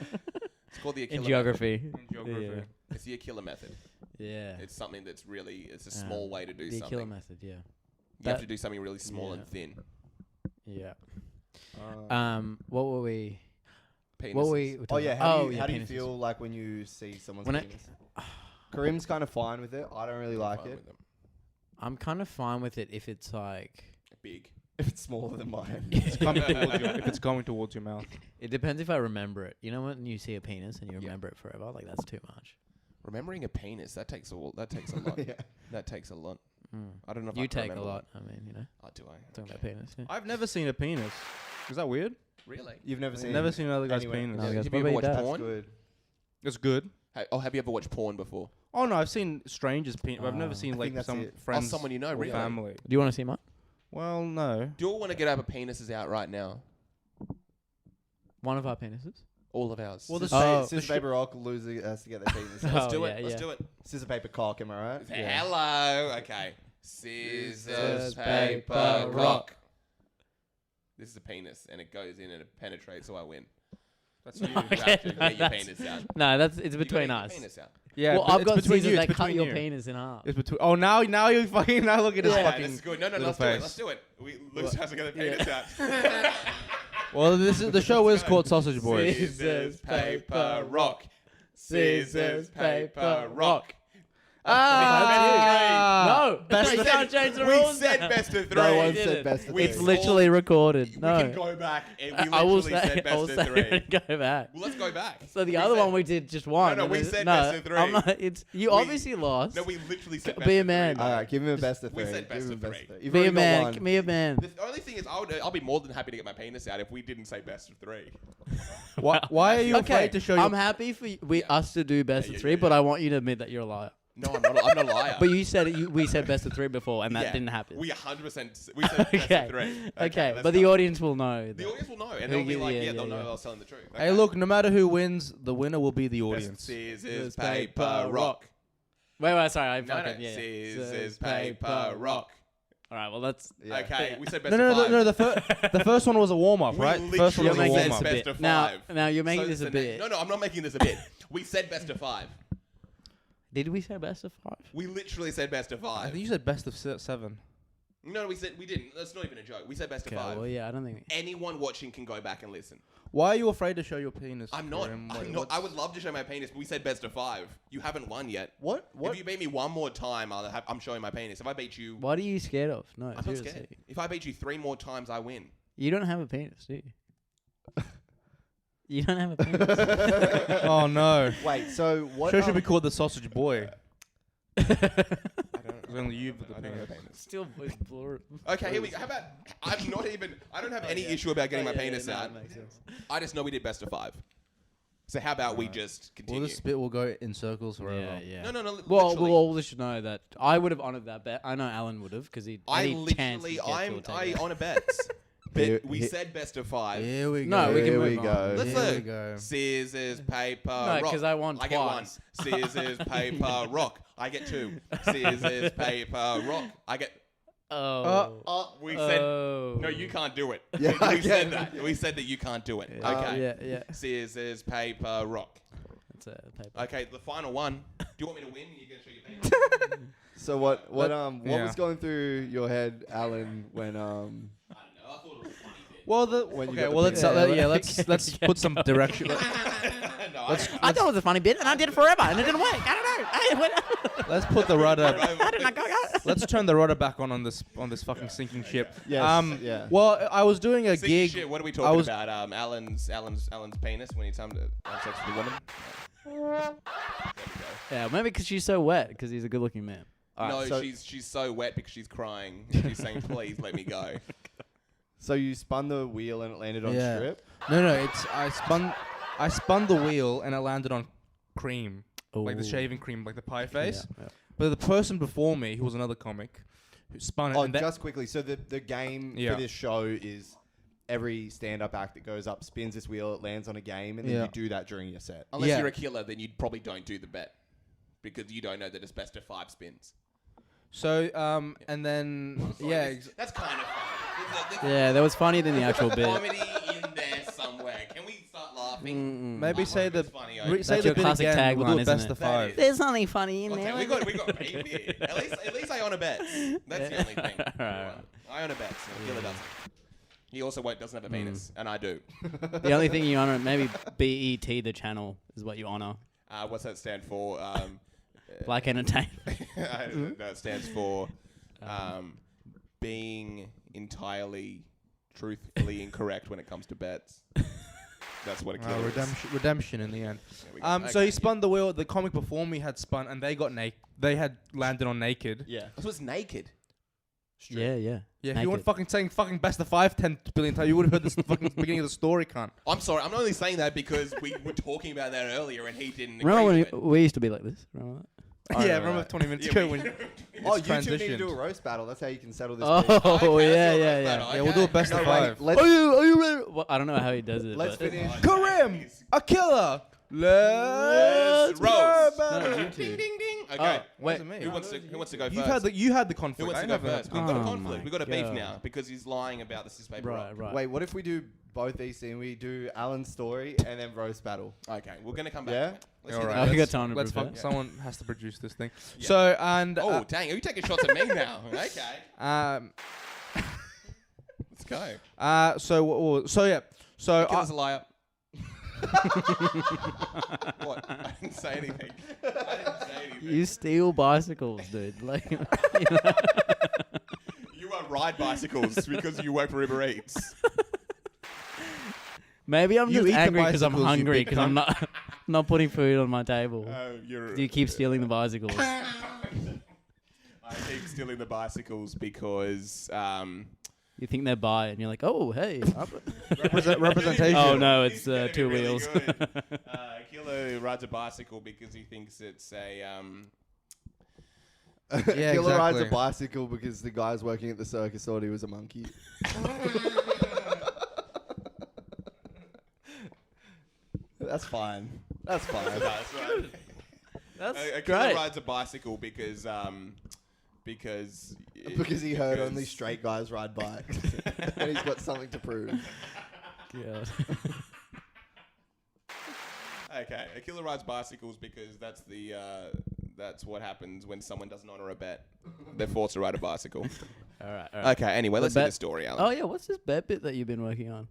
it's called the Akila In method. geography. In geography. It's the Akila method. Yeah. It's something that's really it's a small way to do the something. Akila method. Yeah. You have to do something really small Yeah. and thin. Yeah. What were we? Penises. What were we? Oh yeah, how do you penises. feel like when you see someone's When I- penis? Karim's kind of fine with it. I don't really like Fine it with them. I'm kind of fine with it if it's like. Big. if it's smaller than mine. It's coming towards if it's going towards your mouth. It depends if I remember it. You know when you see a penis and you Yeah. remember it forever, like that's too much. Remembering a penis that takes a lot. Yeah. That takes a lot. Mm. I don't know if You I can take a remember lot. I mean, you know, one. Oh, do I? talking about Okay. penis. Yeah. I've never seen a penis. Is that weird? Really? You've never seen Never seen another guy's anyway. penis. No, Yeah, guys, have what you ever about watched your dad? porn? Good. It's good. Have you ever watched porn before? Oh no, I've seen strangers' penis. I've never Ah. seen I like think that's some it. friends Oh, someone you know, or really? family. Do you want to see mine? Well, no. Do you all want to get our penises out right now? One of our penises. All of ours. Well, the Scissor, paper, rock, loser has to get their penis out. Let's Oh, do it. yeah, Let's yeah. do it. Scissor, paper, cock, am I right? Yeah. Hello. Okay. Scissors, Scissors, paper, paper, rock. rock. This is a penis, and it goes in and it penetrates, so I win. That's you. You have to get your That's- penis out. No, it's You gotta between get your us. penis out. Yeah, Well, but I've it's got between scissors you. that It's cut between your you. penis in half. It's between. Oh, now you fucking now look at his Yeah, fucking. this is good. No, little let's do it. face. Let's do it. Luke has to get the Yeah. penis out. Well, this is the show is called Sausage Boys. Scissors, paper, rock. Scissors, paper, rock. No, Best you of- can't change the We rules. said now. best of three. No one did said it. best of We three. It's all- literally recorded. We No, can go back and we I will literally say. said I will best say of three. and go back. Well, let's go back. So the We other said- one we did just one. no, and we then- said no, best of three. I'm not, it's you We- obviously lost. No, we literally said Be best a of man. three. All right, give him a best of We three. said best Give him of a best three. of three. You've Be a already got man. one. Be a man. The only thing is, I'll be more than happy to get my penis out if we didn't say best of three. Why are you Okay, afraid to show your? I'm happy for us to do best Yeah, of yeah, three, yeah, but yeah. I want you to admit that you're a liar. No, I'm not a liar. But you said we said best of three before, and that Yeah, didn't happen. We 100%. We said best Okay. of three. Okay, let's but the go. audience will know. The that. audience will know, and They'll they'll be give- like, yeah, yeah, they'll yeah, know yeah. I was telling the truth. Hey, look! No matter who wins, the winner will be the audience. Scissors, paper, rock. Wait, sorry, I No, fucking yeah. Scissors, paper, rock. All right, well that's Yeah. Okay, Yeah. we said best No, no, of no, five. no. The first one was a warm up, We right? First one literally was a making warm said up. best of now. five. Now you're making So this a the bit. No, I'm not making this a bit. We said best of five. Did we say best of five? We literally said best of I five. think you said best of seven. No, we didn't. That's not even a joke. We said best Okay, of five. well yeah, I don't think. Anyone watching can go back and listen. Why are you afraid to show your penis? I'm not. Graham? I'm not. I would love to show my penis, but we said best of five. You haven't won yet. What? If you beat me one more time, I'm showing my penis. If I beat you, What are you scared of? No, I'm not seriously. scared. If I beat you 3 more times, I win. You don't have a penis, do you? You don't have a penis. Oh no! Wait, so what? Show should be called the Sausage Boy. I don't. It's only you with the I don't have a penis. penis. Still blur. Okay, here we go. How about I'm not even. I don't have any issue about getting my penis out. I just know we did best of five. So how about we just Well, continue? this bit will go in circles forever. Yeah, yeah. No. Well, literally. we all should know that I would have honoured that bet. I know Alan would have because he. I any chance literally, he'd get to I take it. honor bets. Here- But we here- said best of 5. Here we go. No, we can Here move we on. go. Let's Here we look. go. Scissors, paper, No, rock. 'cause I won I get 1. twice. Scissors, paper, rock. I get 2. Scissors, paper, rock. I get. We said no. You can't do it. Yeah, I we said get that. We said that you can't do it. Yeah. Okay. Yeah. Scissors, paper, rock. That's a paper. Okay, the final one. Do you want me to win? You're gonna show your paper. So what Yeah. was going through your head, Alan, when I don't know. I thought it was a funny bit. Well, When you okay. got the Well, let's pin. let's put some direction. No, I thought it was a funny bit, and I did it forever, and it didn't work. I don't know. Let's put the rudder. How did I go? Let's turn the rudder back on this fucking sinking ship. Yes, yeah. Well, I was doing a See, gig. shit, what are we I talking was- about? Alan's penis when he's time to have sex with a woman. Yeah, maybe because she's so wet, because he's a good-looking man. No, so- she's so wet because she's crying. She's saying, "Please let me go." So you spun the wheel and it landed on Yeah. strip? No, it's I spun the wheel and it landed on cream, like the Ooh. shaving cream, like the pie face. Yeah. But the person before me, who was another comic, who spun it. Oh, and that- just quickly. So the game Yeah. for this show is every stand-up act that goes up spins this wheel, it lands on a game, and then Yeah. you do that during your set. Unless Yeah. you're a killer, then you probably don't do the bet because you don't know that it's best of 5 spins. so and then Sorry, yeah, that's kind of funny. Yeah, that was funnier than the actual bit. Comedy in there somewhere. Can we start laughing? maybe Laugh say like the it's funny, say That's the your bit classic again. We'll do tagline, a best isn't of it? 5. That is. There's something funny in Okay, there. we got paid here. At least I honor bets. That's the only thing. Right. I honor bets. And Akila doesn't. He also doesn't have a penis, and I do. The only thing you honour, maybe BET, the channel, is what you honour. What's that stand for? Black Entertainment. No, it stands for being entirely, truthfully incorrect when it comes to bets. That's what Akila is. Redemption in the end. There we go. So he Okay. spun the wheel. The comic before me had spun, and they got naked. They had landed on naked. Yeah. This was naked. Yeah. Yeah, if Naked. you weren't fucking saying fucking best of 5 10 billion times, you would have heard this fucking beginning of the story, cunt. I'm sorry. I'm only saying that because we were talking about that earlier, and he didn't. Remember agree when with it. we used to be like this? Remember that? Yeah, remember 20 minutes Yeah, ago we- when Oh, it's you two need to transitioned. do a roast battle. That's how you can settle this. Oh, beef. Okay, yeah, that's yeah, all right, yeah. but Yeah, we'll do a okay. best No, of wait, 5. let's Are you ready? Well, I don't know how he does it. let's but finish. Karim, Akila, let's Rose. rap No, battle. you Ding, two. ding, ding. Okay. Oh, wait. Wasn't me. Who wants to go You've first? you had the Who conflict. wants I to go never first? had We've got a Oh conflict. my We've got a beef God. now because he's lying about the scissors paper rock. Right. Wait, what if we do both these things? We do Alan's story and then roast battle. Okay, we're gonna come back. Yeah? to it. Let's All do right, that. we got let's- time to let's prepare. fuck- Someone has to produce this thing. Yeah. So and Oh dang! Are you taking shots at me now? Okay, let's go. So yeah. So Akila's a liar. What? I didn't say anything. I didn't say anything. You steal bicycles, dude. Like, You ride bicycles because you work for Uber Eats. maybe I'm You just eat the angry because I'm bicycles, you hungry big because I'm not putting food on my table. You're. You keep stealing the bicycles. I keep stealing the bicycles because. You think they're by, and you're like, oh, hey. representation. Oh no, He's it's gonna be 2 really wheels. good. Akila rides a bicycle because he thinks it's a. Yeah, Killer rides a exactly. bicycle because the guys working at the circus thought he was a monkey. That's fine. That's fine. That's right. That's Akila great. rides a bicycle because. Because Because he heard only straight guys ride bikes. And he's got something to prove. God. Okay, Akila rides bicycles because that's what happens when someone doesn't honor a bet. They're forced to ride a bicycle. All right. Okay, anyway, let's see bet- the story, Alan. Oh yeah, what's this bet bit that you've been working on?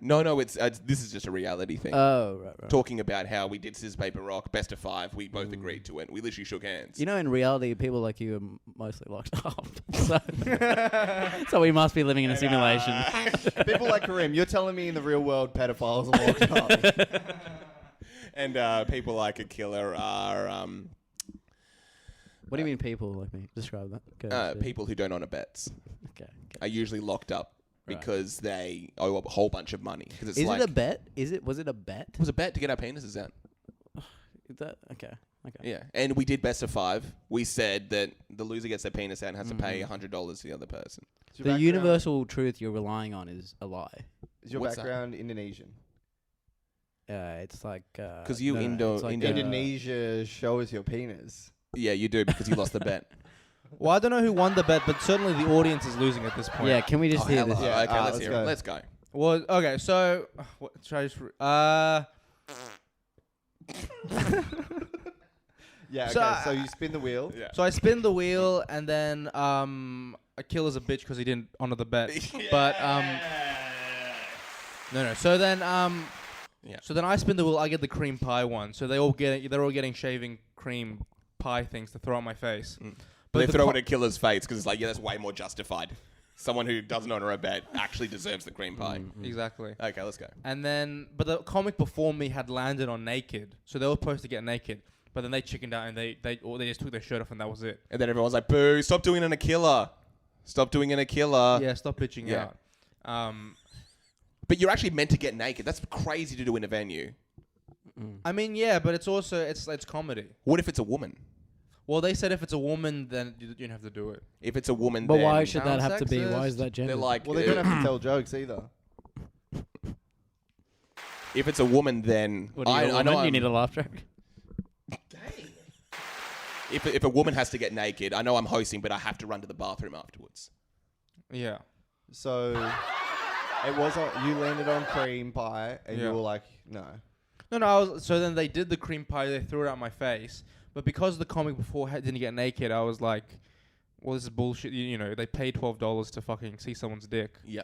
No, it's this is just a reality thing. Oh right. Talking about how we did scissors paper rock, best of 5. We both agreed to it. We literally shook hands. You know, in reality, people like you are mostly locked up. So, so we must be living in a simulation. People like Karim, you're telling me in the real world pedophiles are locked up. And people like Akila are What do you mean, people like me? Describe that. Go, people who don't honor bets Okay. are usually locked up. because they owe a whole bunch of money. Because it's Is like it a bet? Was it a bet? it was a bet to get our penises out. Is that okay? Okay. Yeah, and we did best of 5. We said that the loser gets their penis out and has to pay $100 to the other person. The universal truth you're relying on is a lie. Is your What's that? background Indonesian? It's like Because you it's like, Indonesia show us your penis. yeah, you do because you lost the bet. Well, I don't know who won the bet, but certainly the audience is losing at this point. Yeah, can we just hear Hello. this? Yeah, Okay, let's let's hear go. it. Let's go. Well, okay, so what, should I just Yeah. So Okay. So you spin the wheel. Yeah. So I spin the wheel, and then Akila's a bitch because he didn't honor the bet. But no. So then Yeah. So then I spin the wheel. I get the cream pie one. So they're all getting shaving cream pie things to throw on my face. But they the throw co- it at Killer's face because it's like, yeah, that's way more justified. Someone who doesn't honor a bet actually deserves the cream pie. Exactly. Okay, let's go. And then, but the comic before me had landed on naked, so they were supposed to get naked. But then they chickened out and they just took their shirt off and that was it. And then everyone's like, boo, stop doing an Akila. Stop doing an Akila. Yeah, stop bitching yeah. out. But you're actually meant to get naked. That's crazy to do in a venue. I mean, yeah, but it's also it's comedy. What if it's a woman? Well, they said if it's a woman, then you don't have to do it. If it's a woman, But then why should that Sounds have to be? Why is sexist. that gender? they're like, Well, they don't have to tell jokes either. if it's a woman, then What are you, I know you I'm- need a laugh track. if a woman has to get naked, I know I'm hosting, but I have to run to the bathroom afterwards. Yeah. So it was you landed on cream pie, and Yeah. you were like, no. No. So then they did the cream pie. They threw it out my face. But because the comic before didn't get naked, I was like, well, this is bullshit. You know, they paid $12 to fucking see someone's dick. Yeah.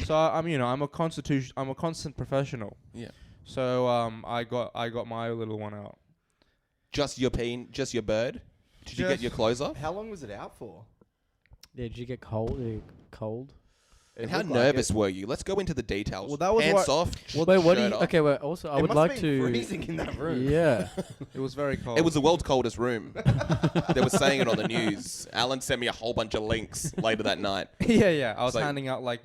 So I'm a constant professional. Yeah. So I got my little one out. Just your bird? Did you get your clothes off? How long was it out for? Yeah, did you get cold? Cold? It And how looked like nervous it. were you? Let's go into the details. Well, that was Hands what- off. Wait, what do shirt you? off. Okay, wait. Also, I It would must like have been to. freezing in that room. Yeah. It was very cold. It was the world's coldest room. They were saying it on the news. Alan sent me a whole bunch of links later that night. yeah. I was like- handing out like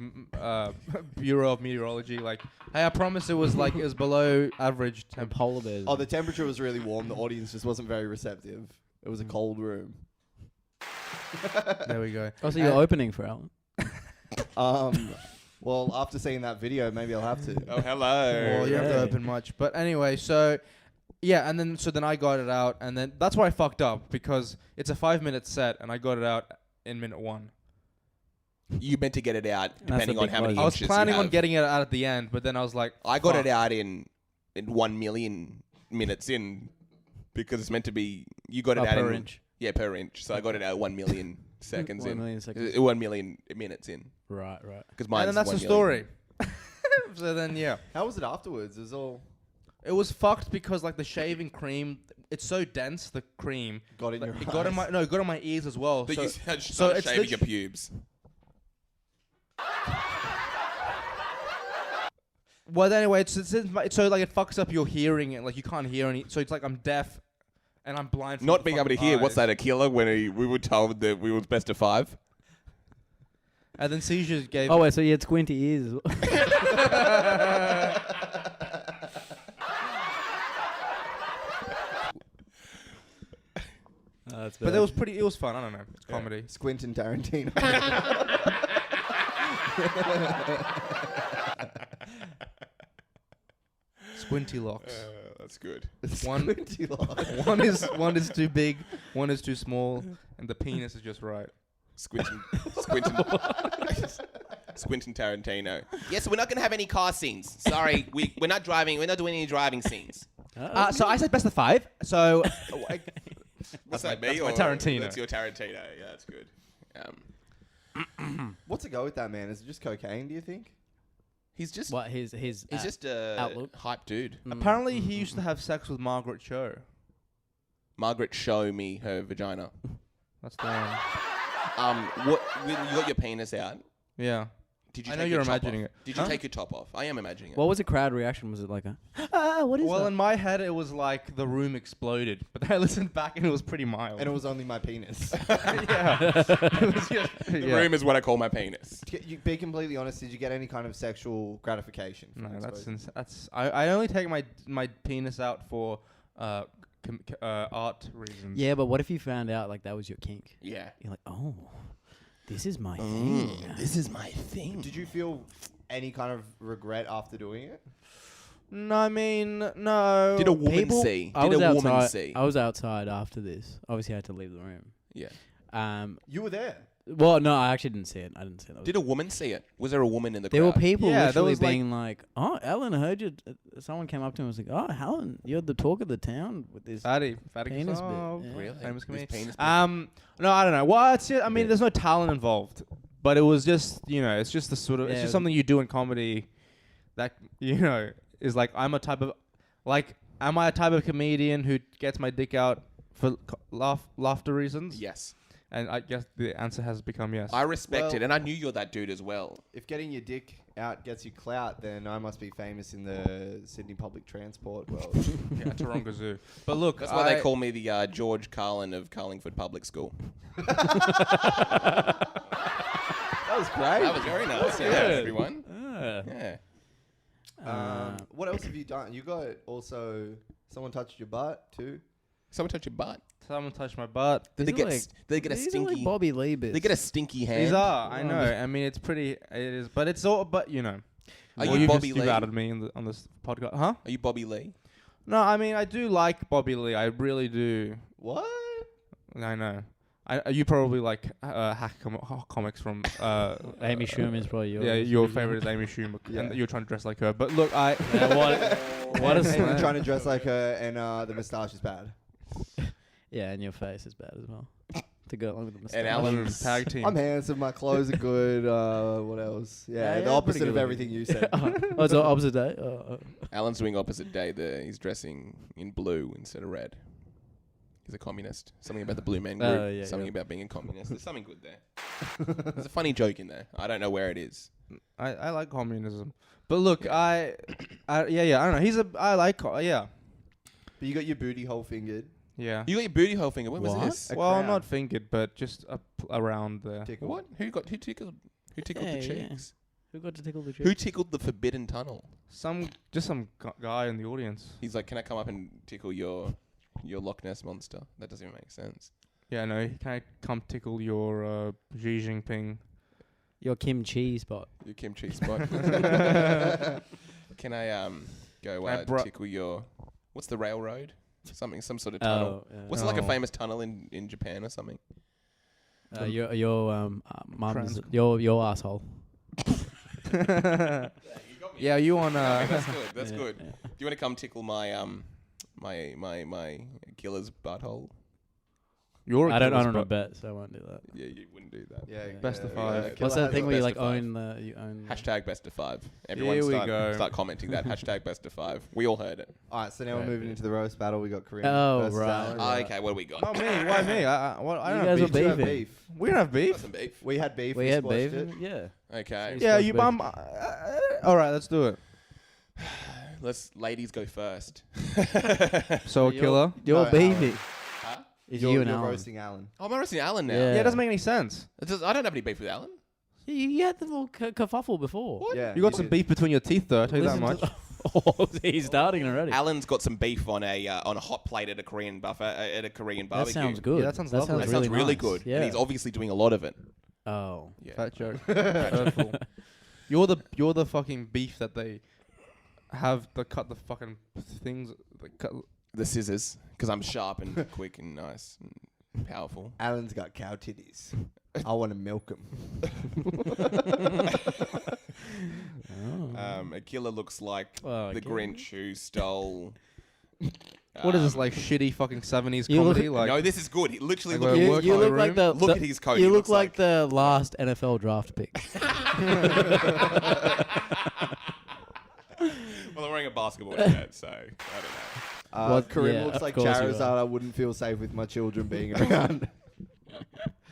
Bureau of Meteorology. Like, hey, I promise it was below average And temp. polar bears. Oh, the temperature was really warm. The audience just wasn't very receptive. It was a cold room. There we go. Also, you're opening for Alan. Well, after seeing that video, maybe I'll have to. Oh, hello. Well, you don't have to Yeah. open much. But anyway, so yeah, and then I got it out, and then that's where I fucked up because it's a 5-minute set, and I got it out in minute 1. You meant to get it out depending a on big how many close. I was inches you planning on have. getting it out at the end, but then I was like, I got fuck. it out in 1 million minutes in because it's meant to be. You got it out per in inch. Yeah, per inch. So I got it out 1 million seconds 1 in. million seconds. 1 million minutes in. Right. Because And then that's the story. So then yeah, How was it afterwards? It was all it was fucked because like the shaving cream, it's so dense. The cream got in like, your it got in eyes. my it got in my ears as well. That So you started so it's shaving your lit- pubes. well, anyway, it's so like it fucks up your hearing and like you can't hear any. So it's like I'm deaf and I'm blind. From Not the being able to fucking hear. What's eyes. that, Akila? When we were told that we was best of 5? And then seizures gave. Oh wait, so you had squinty ears as well. That's But it was fun. I don't know. It's comedy. Quentin Tarantino. Squinty locks. That's good. One- Squinty lock. one is too big, one is too small, and the penis is just right. Squinting Tarantino. Yes, we're not going to have any car scenes. Sorry, we're not driving. We're not doing any driving scenes. So I said best of 5. So What's That's that, my- me? that's or my Tarantino. That's your Tarantino. Yeah, that's good. What's it go with that, man? Is it just cocaine, do you think? He's just What his he's just a outlook? hype dude. apparently he used to have sex with Margaret Cho. Margaret, show me her vagina. That's the one. What? When you got your penis out, Yeah. Did you I take know your you're top imagining off? it. Did you Huh? take your top off? I am imagining it. What was the crowd reaction? Was it like a what is Well, that? in my head, it was like the room exploded, but then I listened back and it was pretty mild. And it was only my penis. yeah. It was just, The room is what I call my penis. You be completely honest. Did you get any kind of sexual gratification? From No, it, that's suppose? that's. I only take my penis out for art reasons. Yeah, but what if you found out like that was your kink? Yeah. You're like, oh, this is my thing. This is my thing. Did you feel any kind of regret after doing it? No, I mean no. Did a woman People- see? I Did was a woman outside. see? I was outside after this. Obviously, I had to leave the room. Yeah. You were there. Well, no, I actually didn't see it. I didn't see it. Did a woman see it? Was there a woman in the There were crowd? people Yeah, there literally was, like- being like, "Oh, Alan, I heard you." Someone came up to him and was like, "Oh, Alan, you're the talk of the town with this." Fatty Penis bit, oh, yeah. Really? famous This comedian. penis bit? No, I don't know. Well, it's just, I mean, Yeah. there's no talent involved, but it was just it's just the sort of it's Yeah. just something you do in comedy that is like am I a type of comedian who gets my dick out for laughter reasons? Yes. And I guess the answer has become yes. I respect Well- it, and I knew you're that dude as well. If getting your dick out gets you clout, then I must be famous in the Sydney public transport world. yeah, Taronga Zoo. But look, That's why they call me the George Carlin of Carlingford Public School. That was great. That was very nice. Yeah, good. everyone. Ah. Yeah. What else have you done? You got also someone touched your butt too. Someone touch your butt. Someone touched my butt. Did they These are get? like- Did they get a These are stinky? like Bobby Lee bits. They get a stinky hand. These are, I Oh, know. just- I mean, it's pretty. It is, but it's all. But Are well, you Bobby you've Lee? outed me on this podcast, huh? Are you Bobby Lee? No, I mean I do like Bobby Lee. I really do. What? I know. You probably like hack comics from. Amy Schumer's probably yours. Yeah, your favorite is Amy Schumer, Yeah. and you're trying to dress like her. But look, Yeah, what is And that? trying to dress like her, and the moustache is bad. Yeah, and your face is bad as well. To go along with the moustache. And Alan's tag team. I'm handsome. My clothes are good. What else? Yeah, Yeah, the yeah, opposite pretty of good everything you said. Oh, it's the opposite day. Alan's doing opposite day. He's dressing in blue instead of red. He's a communist. Something about the Blue Man Group. Oh, yeah, something yeah. about being a communist. There's something good there. There's a funny joke in there. I don't know where it is. I like communism, but look, I don't know. I like yeah. But you got your booty hole fingered. Yeah. You got your booty hole finger. When was What? this? A Well, crown. not fingered, but just around there. Tickle. What? Who tickled? Who tickled Yeah, the yeah. cheeks? Who got to tickle the Who cheek? tickled the forbidden tunnel? Some guy in the audience. He's like, can I come up and tickle your Loch Ness monster? That doesn't even make sense. Yeah, no. Can I come tickle your Xi Jinping? Your kimchi spot. Your kimchi spot. Can I go Can I tickle your? What's the railroad? Some sort of tunnel. Oh, What's like a Oh. famous tunnel in Japan or something? your mum's Trans- your asshole. Yeah, you on That's good. That's Yeah, good. yeah. Do you want to come tickle my my killer's butthole? You're I don't Akila's own a butt. bet, so I won't do that. Yeah, you wouldn't do that. Yeah, Best of five. Yeah, What's Killer that has thing a where you best like of five. own the you own? Hashtag best of five. Everyone Here we start, go. start commenting that. Hashtag best of five. We all heard it. All right, so now Right, we're moving yeah. into the roast battle. We got Kareem. Oh, versus right. Alan. Ah, okay, what do we got? Oh, me? Why me? I You don't guys have are beef. You have beefing. beef. We don't have Got beef. some beef. We had beef. We had squashed beef. it. Yeah. Okay, Yeah, Squash you beef. bum. All right, let's do it. let's ladies go first. So, You're- Akila. You're No, beefing. Huh? Is You're, you and you're Alan? roasting Alan. Oh, I'm roasting Alan now. Yeah. Yeah, it doesn't make any sense. I don't have any beef with Alan. You had the little kerfuffle before. What? Yeah, You got some did. beef between your teeth, though. I tell you that Listen much. Oh, he's starting already. Alan's got some beef on a hot plate at a Korean buffet at a Korean That barbecue. sounds good. Yeah, that sounds lovely. That sounds really nice. good. Yeah. And he's obviously doing a lot of it. Oh. Yeah. Fat joke. Hurtful. You're the fucking beef that they have to cut the fucking things. Cut. The scissors, because I'm sharp and quick and nice and powerful. Alan's got cow titties. I want to milk him. Oh. Akila looks like Oh, the okay. Grinch who stole. What is this, like shitty fucking 70s You look- comedy? Like, no, this is good. He literally Like look, we're You, working you on the look like the, room. look the- at his coat. You He look looks like the last NFL draft pick. Well, I'm wearing a basketball shirt, so I don't know. What- Kareem yeah, looks of like course you Charizard. are. I wouldn't feel safe with my children being around.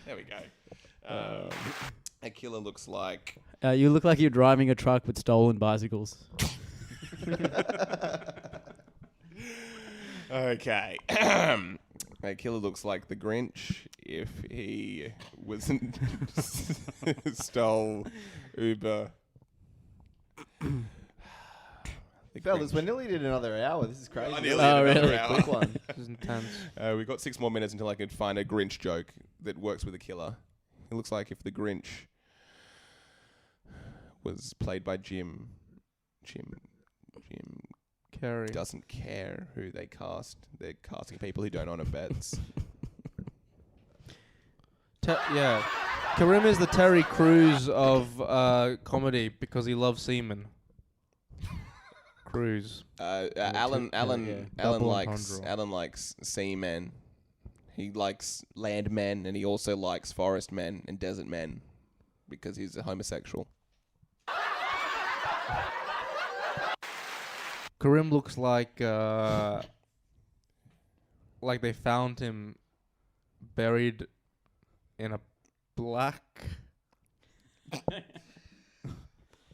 There we go. Akila looks like You look like you're driving a truck with stolen bicycles. Okay. Akila looks like the Grinch if he wasn't stole Uber. The Fellas, Grinch. we're nearly did another hour. This is crazy. I nearly Oh, did another really? hour. Quick one. This is intense. We've got 6 more minutes until I could find a Grinch joke that works with Akila. It looks like if the Grinch was played by Jim Carrie. doesn't care who they cast. They're casting people who don't honor bets. Yeah. Karim is the Terry Crews of comedy because he loves semen. Crews. Alan Double likes entendre. seamen. He likes land men, and he also likes forest men and desert men because he's a homosexual. Karim looks like they found him buried in a black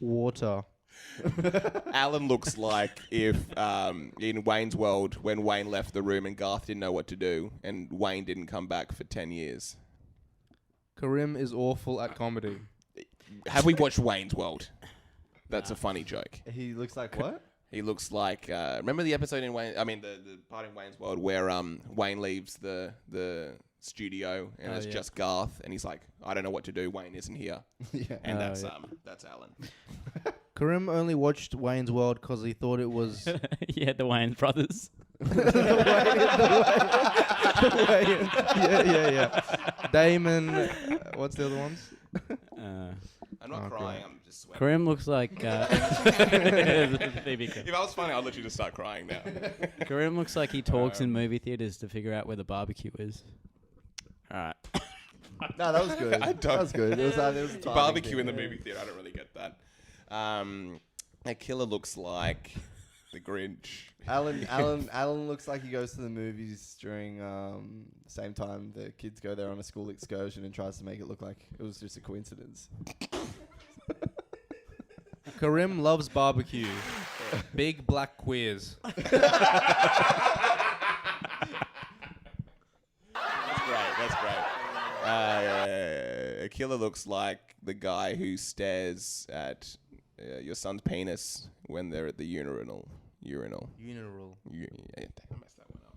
water. Alan looks like if in Wayne's World, when Wayne left the room and Garth didn't know what to do, and Wayne didn't come back for 10 years. Karim is awful at comedy. Have we watched Wayne's World? That's a funny joke. He looks like what? He looks like remember the episode in Wayne? I mean the part in Wayne's World where Wayne leaves the studio and it's just Garth, and he's like, I don't know what to do. Wayne isn't here, Yeah. and that's yeah. Alan. Karim only watched Wayne's World because he thought it was Yeah, the Wayne brothers. yeah. Damon, what's the other ones? I'm not crying. I'm just sweating. Karim looks like. If I was funny, I'd literally just start crying now. Karim looks like he talks in movie theaters to figure out where the barbecue is. All right. No, that was good. I don't- That was good. It was a timing Barbecue thing, in the yeah. movie theater. I don't really get that. Akila looks like the Grinch. Alan looks like he goes to the movies during same time the kids go there on a school excursion and tries to make it look like it was just a coincidence. Karim loves barbecue. Big black queers. That's great. Akila looks like the guy who stares at your son's penis when they're at the urinal. Urinal. Yeah, I messed that one up.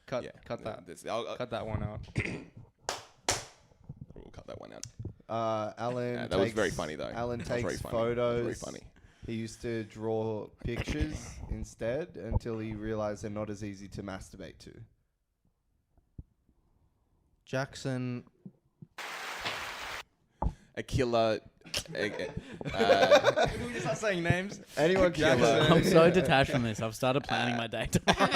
Cut that. I'll Cut that one out. We'll cut that one out. Alan. That was very funny though. Alan That was very takes funny. photos. Very funny. He used to draw pictures instead until he realized they're not as easy to masturbate to. Jackson. Akila. We just start saying names. Anyone can Jackson. I'm so detached from this. I've started planning my day tomorrow.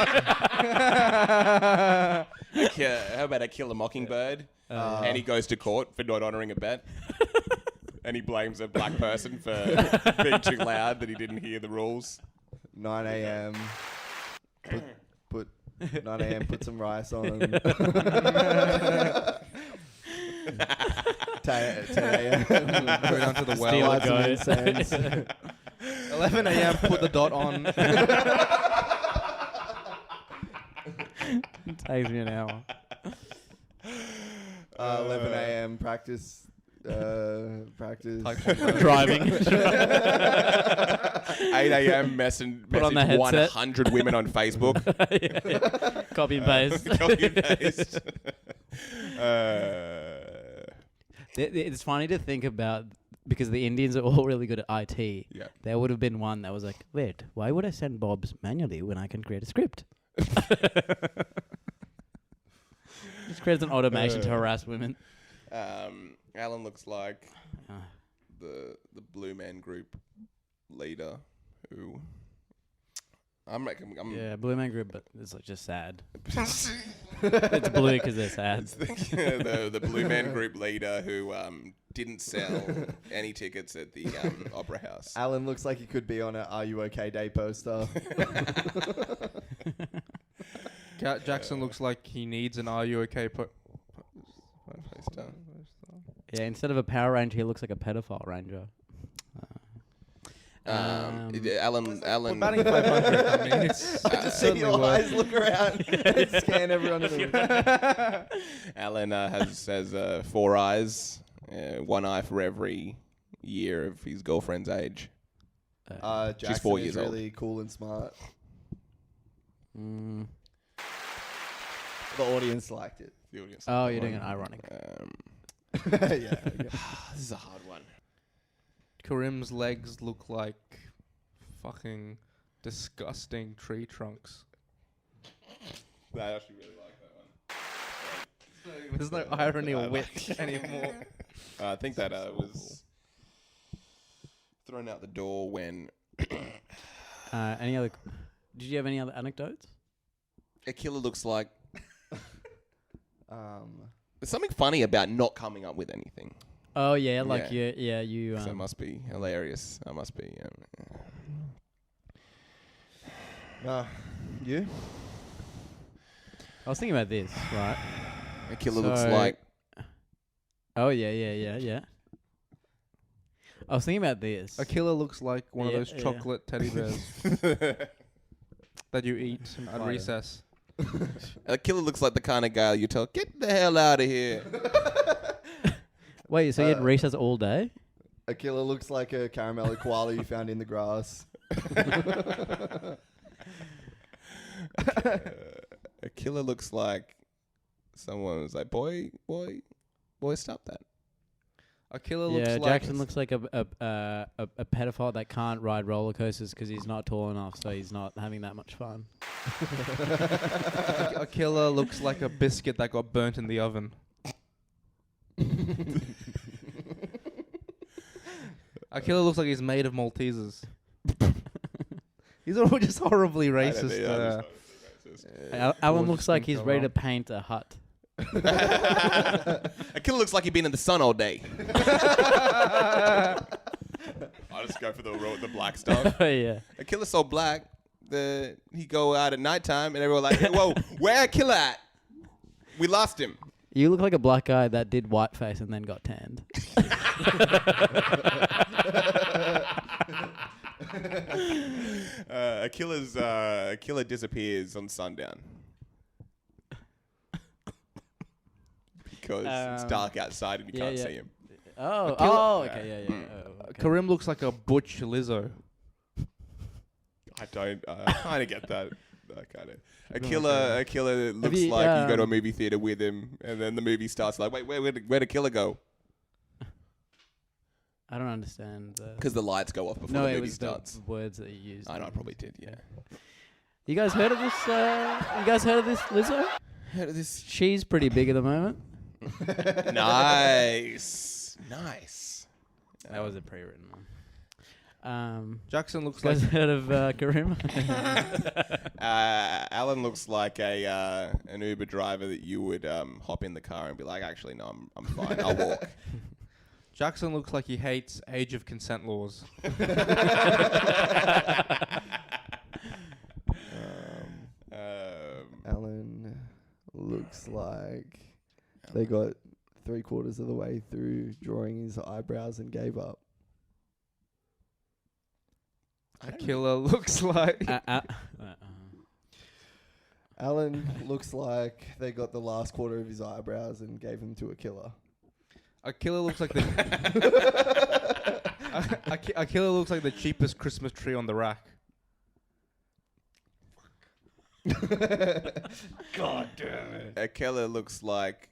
How about Akila Mockingbird? Uh, And he goes to court for not honouring a bet. And he blames a black person for being too loud that he didn't hear the rules. 9 a.m. Put 9 a.m. Put some rice on. 10 a.m. Go down to the well. Steal a Light some goat. incense. 11 a.m. Put the dot on. Takes me an hour. 11 a.m. Practice. Driving. 8 a.m. message Put on the headset. 100 women on Facebook. Copy and paste. Copy and paste. It's funny to think about because the Indians are all really good at IT. Yeah. There would have been one that was like, wait, why would I send Bob's manually when I can create a script? Just creates an automation to harass women. Alan looks like Ah. the Blue Man Group leader who I'm Yeah, Blue Man Group, but it's like just sad. It's blue because they're sad. the Blue Man Group leader who didn't sell any tickets at the Opera House. Alan looks like he could be on a Are You OK Day poster. Jackson looks like he needs an Are You OK Yeah, instead of a Power Ranger, he looks like a pedophile ranger. Alan. Batting 500. I mean, it's I just see your eyes look around and scan everyone in the room. Alan has 4 eyes, 1 eye for every year of his girlfriend's age. Jackson She's 4 is years old. really cool and smart. Mm. The audience liked it. The audience. Oh, you're doing it ironic. Yeah. Okay. This is a hard one. Karim's legs look like fucking disgusting tree trunks. I actually really like that one. There's no irony or wit anymore. I think that was thrown out the door when Any other? Did you have any other anecdotes? Akila looks like. Um, There's something funny about not coming up with anything. Oh yeah, like Yeah. you. So it must be hilarious. I must be. you? I was thinking about this, right? Akila looks So- like. Oh yeah. I was thinking about this. Akila looks like one of Yeah, those yeah. chocolate teddy bears that you eat at recess. Akila looks like the kind of guy you tell, get the hell out of here. Wait, so you had recess all day? Akila looks like a caramel koala you found in the grass. Akila looks like someone was like, boy, stop that. Akila looks Yeah, like Jackson looks like a pedophile that can't ride roller coasters because he's not tall enough, so he's not having that much fun. Akila looks like a biscuit that got burnt in the oven. Akila looks like he's made of Maltesers. These are all just horribly racist. Alan looks like he's come ready to up. paint a hut. Akila looks like he'd been in the sun all day. I just go for the black stuff. Yeah. Akila's so black that he go out at nighttime and everyone like, whoa, where Akila at? We lost him. You look like a black guy that did whiteface and then got tanned. Akila disappears on sundown because it's dark outside and you can't see him. Okay, yeah. Okay. Karim looks like a butch Lizzo. I kind of get that. Akila looks you, like you go to a movie theater with him, and then the movie starts like, wait, where'd Akila go? I don't understand. Because the lights go off before No, the it movie was starts. the words that you used. I know, I probably did. Yeah. You guys heard of this? You guys heard of this Lizzo? Heard of this? She's pretty big at the moment. Nice. That was a pre-written one. Jackson looks You guys like heard of Karim? Alan looks like an Uber driver that you would hop in the car and be like, actually, no, I'm fine. I'll walk. Jackson looks like he hates age of consent laws. Alan looks like they got 3/4 of the way through drawing his eyebrows and gave up. Akila looks like Alan looks like they got the last quarter of his eyebrows and gave him to Akila. Akila looks like the Akila looks like the cheapest Christmas tree on the rack. God damn it. Akila looks like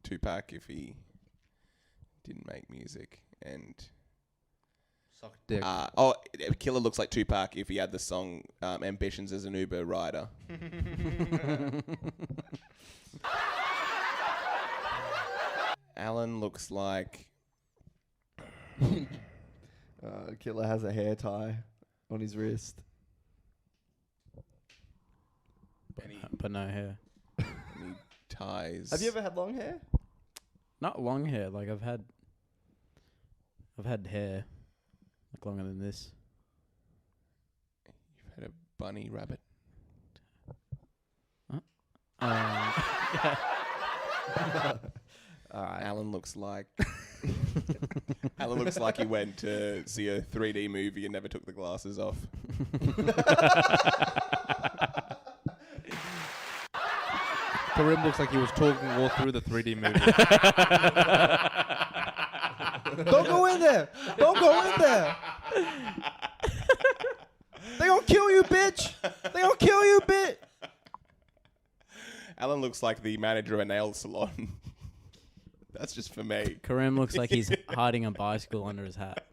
Tupac if he didn't make music, and Suck dick. Akila looks like Tupac if he had the song "Ambitions" as an Uber rider. Alan looks like Akila has a hair tie on his wrist. but no hair. he ties. Have you ever had long hair? Not long hair. Like I've had hair like longer than this. You've had a bunny rabbit. Alan looks like Alan looks like he went to see a 3D movie and never took the glasses off. Karim looks like he was talking all through the 3D movie. Don't go in there. Don't go in there. They gonna kill you, bitch. They gonna kill you, bitch. Alan looks like the manager of a nail salon. That's just for me. Karim looks like he's hiding a bicycle under his hat.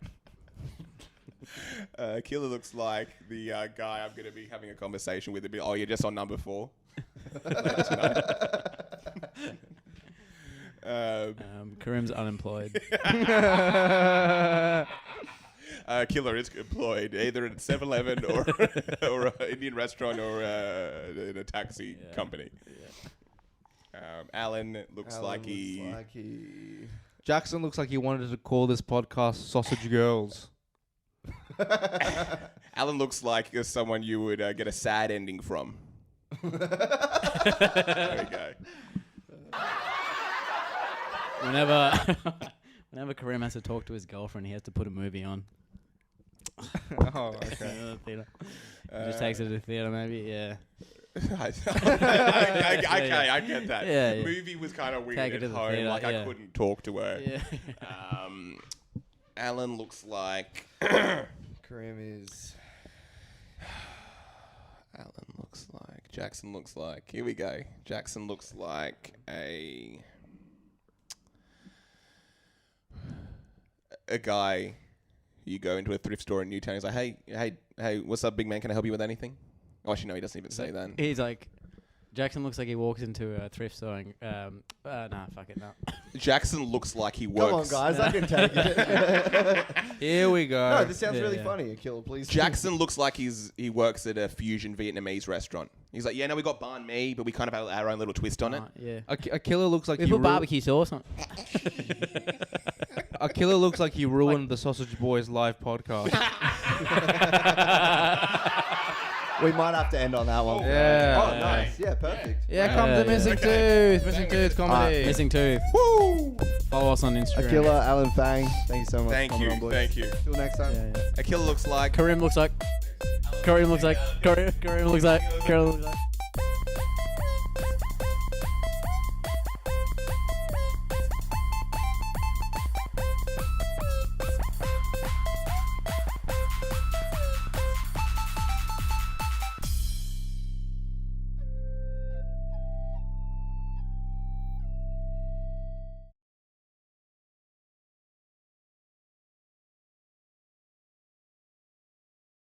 Akila looks like the guy I'm going to be having a conversation with. Oh, you're just on number 4. That's nice. Karim's unemployed. Killer is employed either at 7-Eleven or an Indian restaurant or in a taxi company. Alan looks like he... Jackson looks like he wanted to call this podcast Sausage Girls. Alan looks like someone you would get a sad ending from. There we go. Whenever Karim has to talk to his girlfriend, he has to put a movie on. Oh, okay. Theater. Just takes her to the theater, maybe. Yeah. I get that. Yeah, yeah. Movie was kind of weird Take her at to the home. theater, Like I yeah. couldn't talk to her. Yeah. Alan looks like... Karim is... Alan looks like... Jackson looks like... Here we go. Jackson looks like a guy... You go into a thrift store in Newtown. He's like, hey, what's up, big man? Can I help you with anything? Oh, actually, no, he doesn't even say that. He's like, Jackson looks like he walks into a thrift store and, nah, fuck it, no. Jackson looks like he works. Come on, guys. I can take it. Here we go. No, this sounds Yeah, really yeah. funny. Akila, please. Jackson looks like he works at a fusion Vietnamese restaurant. He's like, yeah, no, we got banh mi, but we kind of have our own little twist on it. Yeah. Akila looks like We he put barbecue sauce on. Akila looks like he ruined the Sausage Boys live podcast. We might have to end on that one. Yeah. Oh, nice. Yeah, perfect. Yeah, come to Missing Tooth. Missing Tooth comedy. Missing Tooth. Woo! Follow us on Instagram. Akila, Alan, Fang, thank you so much. Thank for coming you, on, boys. thank you. Till next time. Yeah, yeah. Akila looks like... Karim looks like. Karim looks like. Karim looks like. Karim looks like.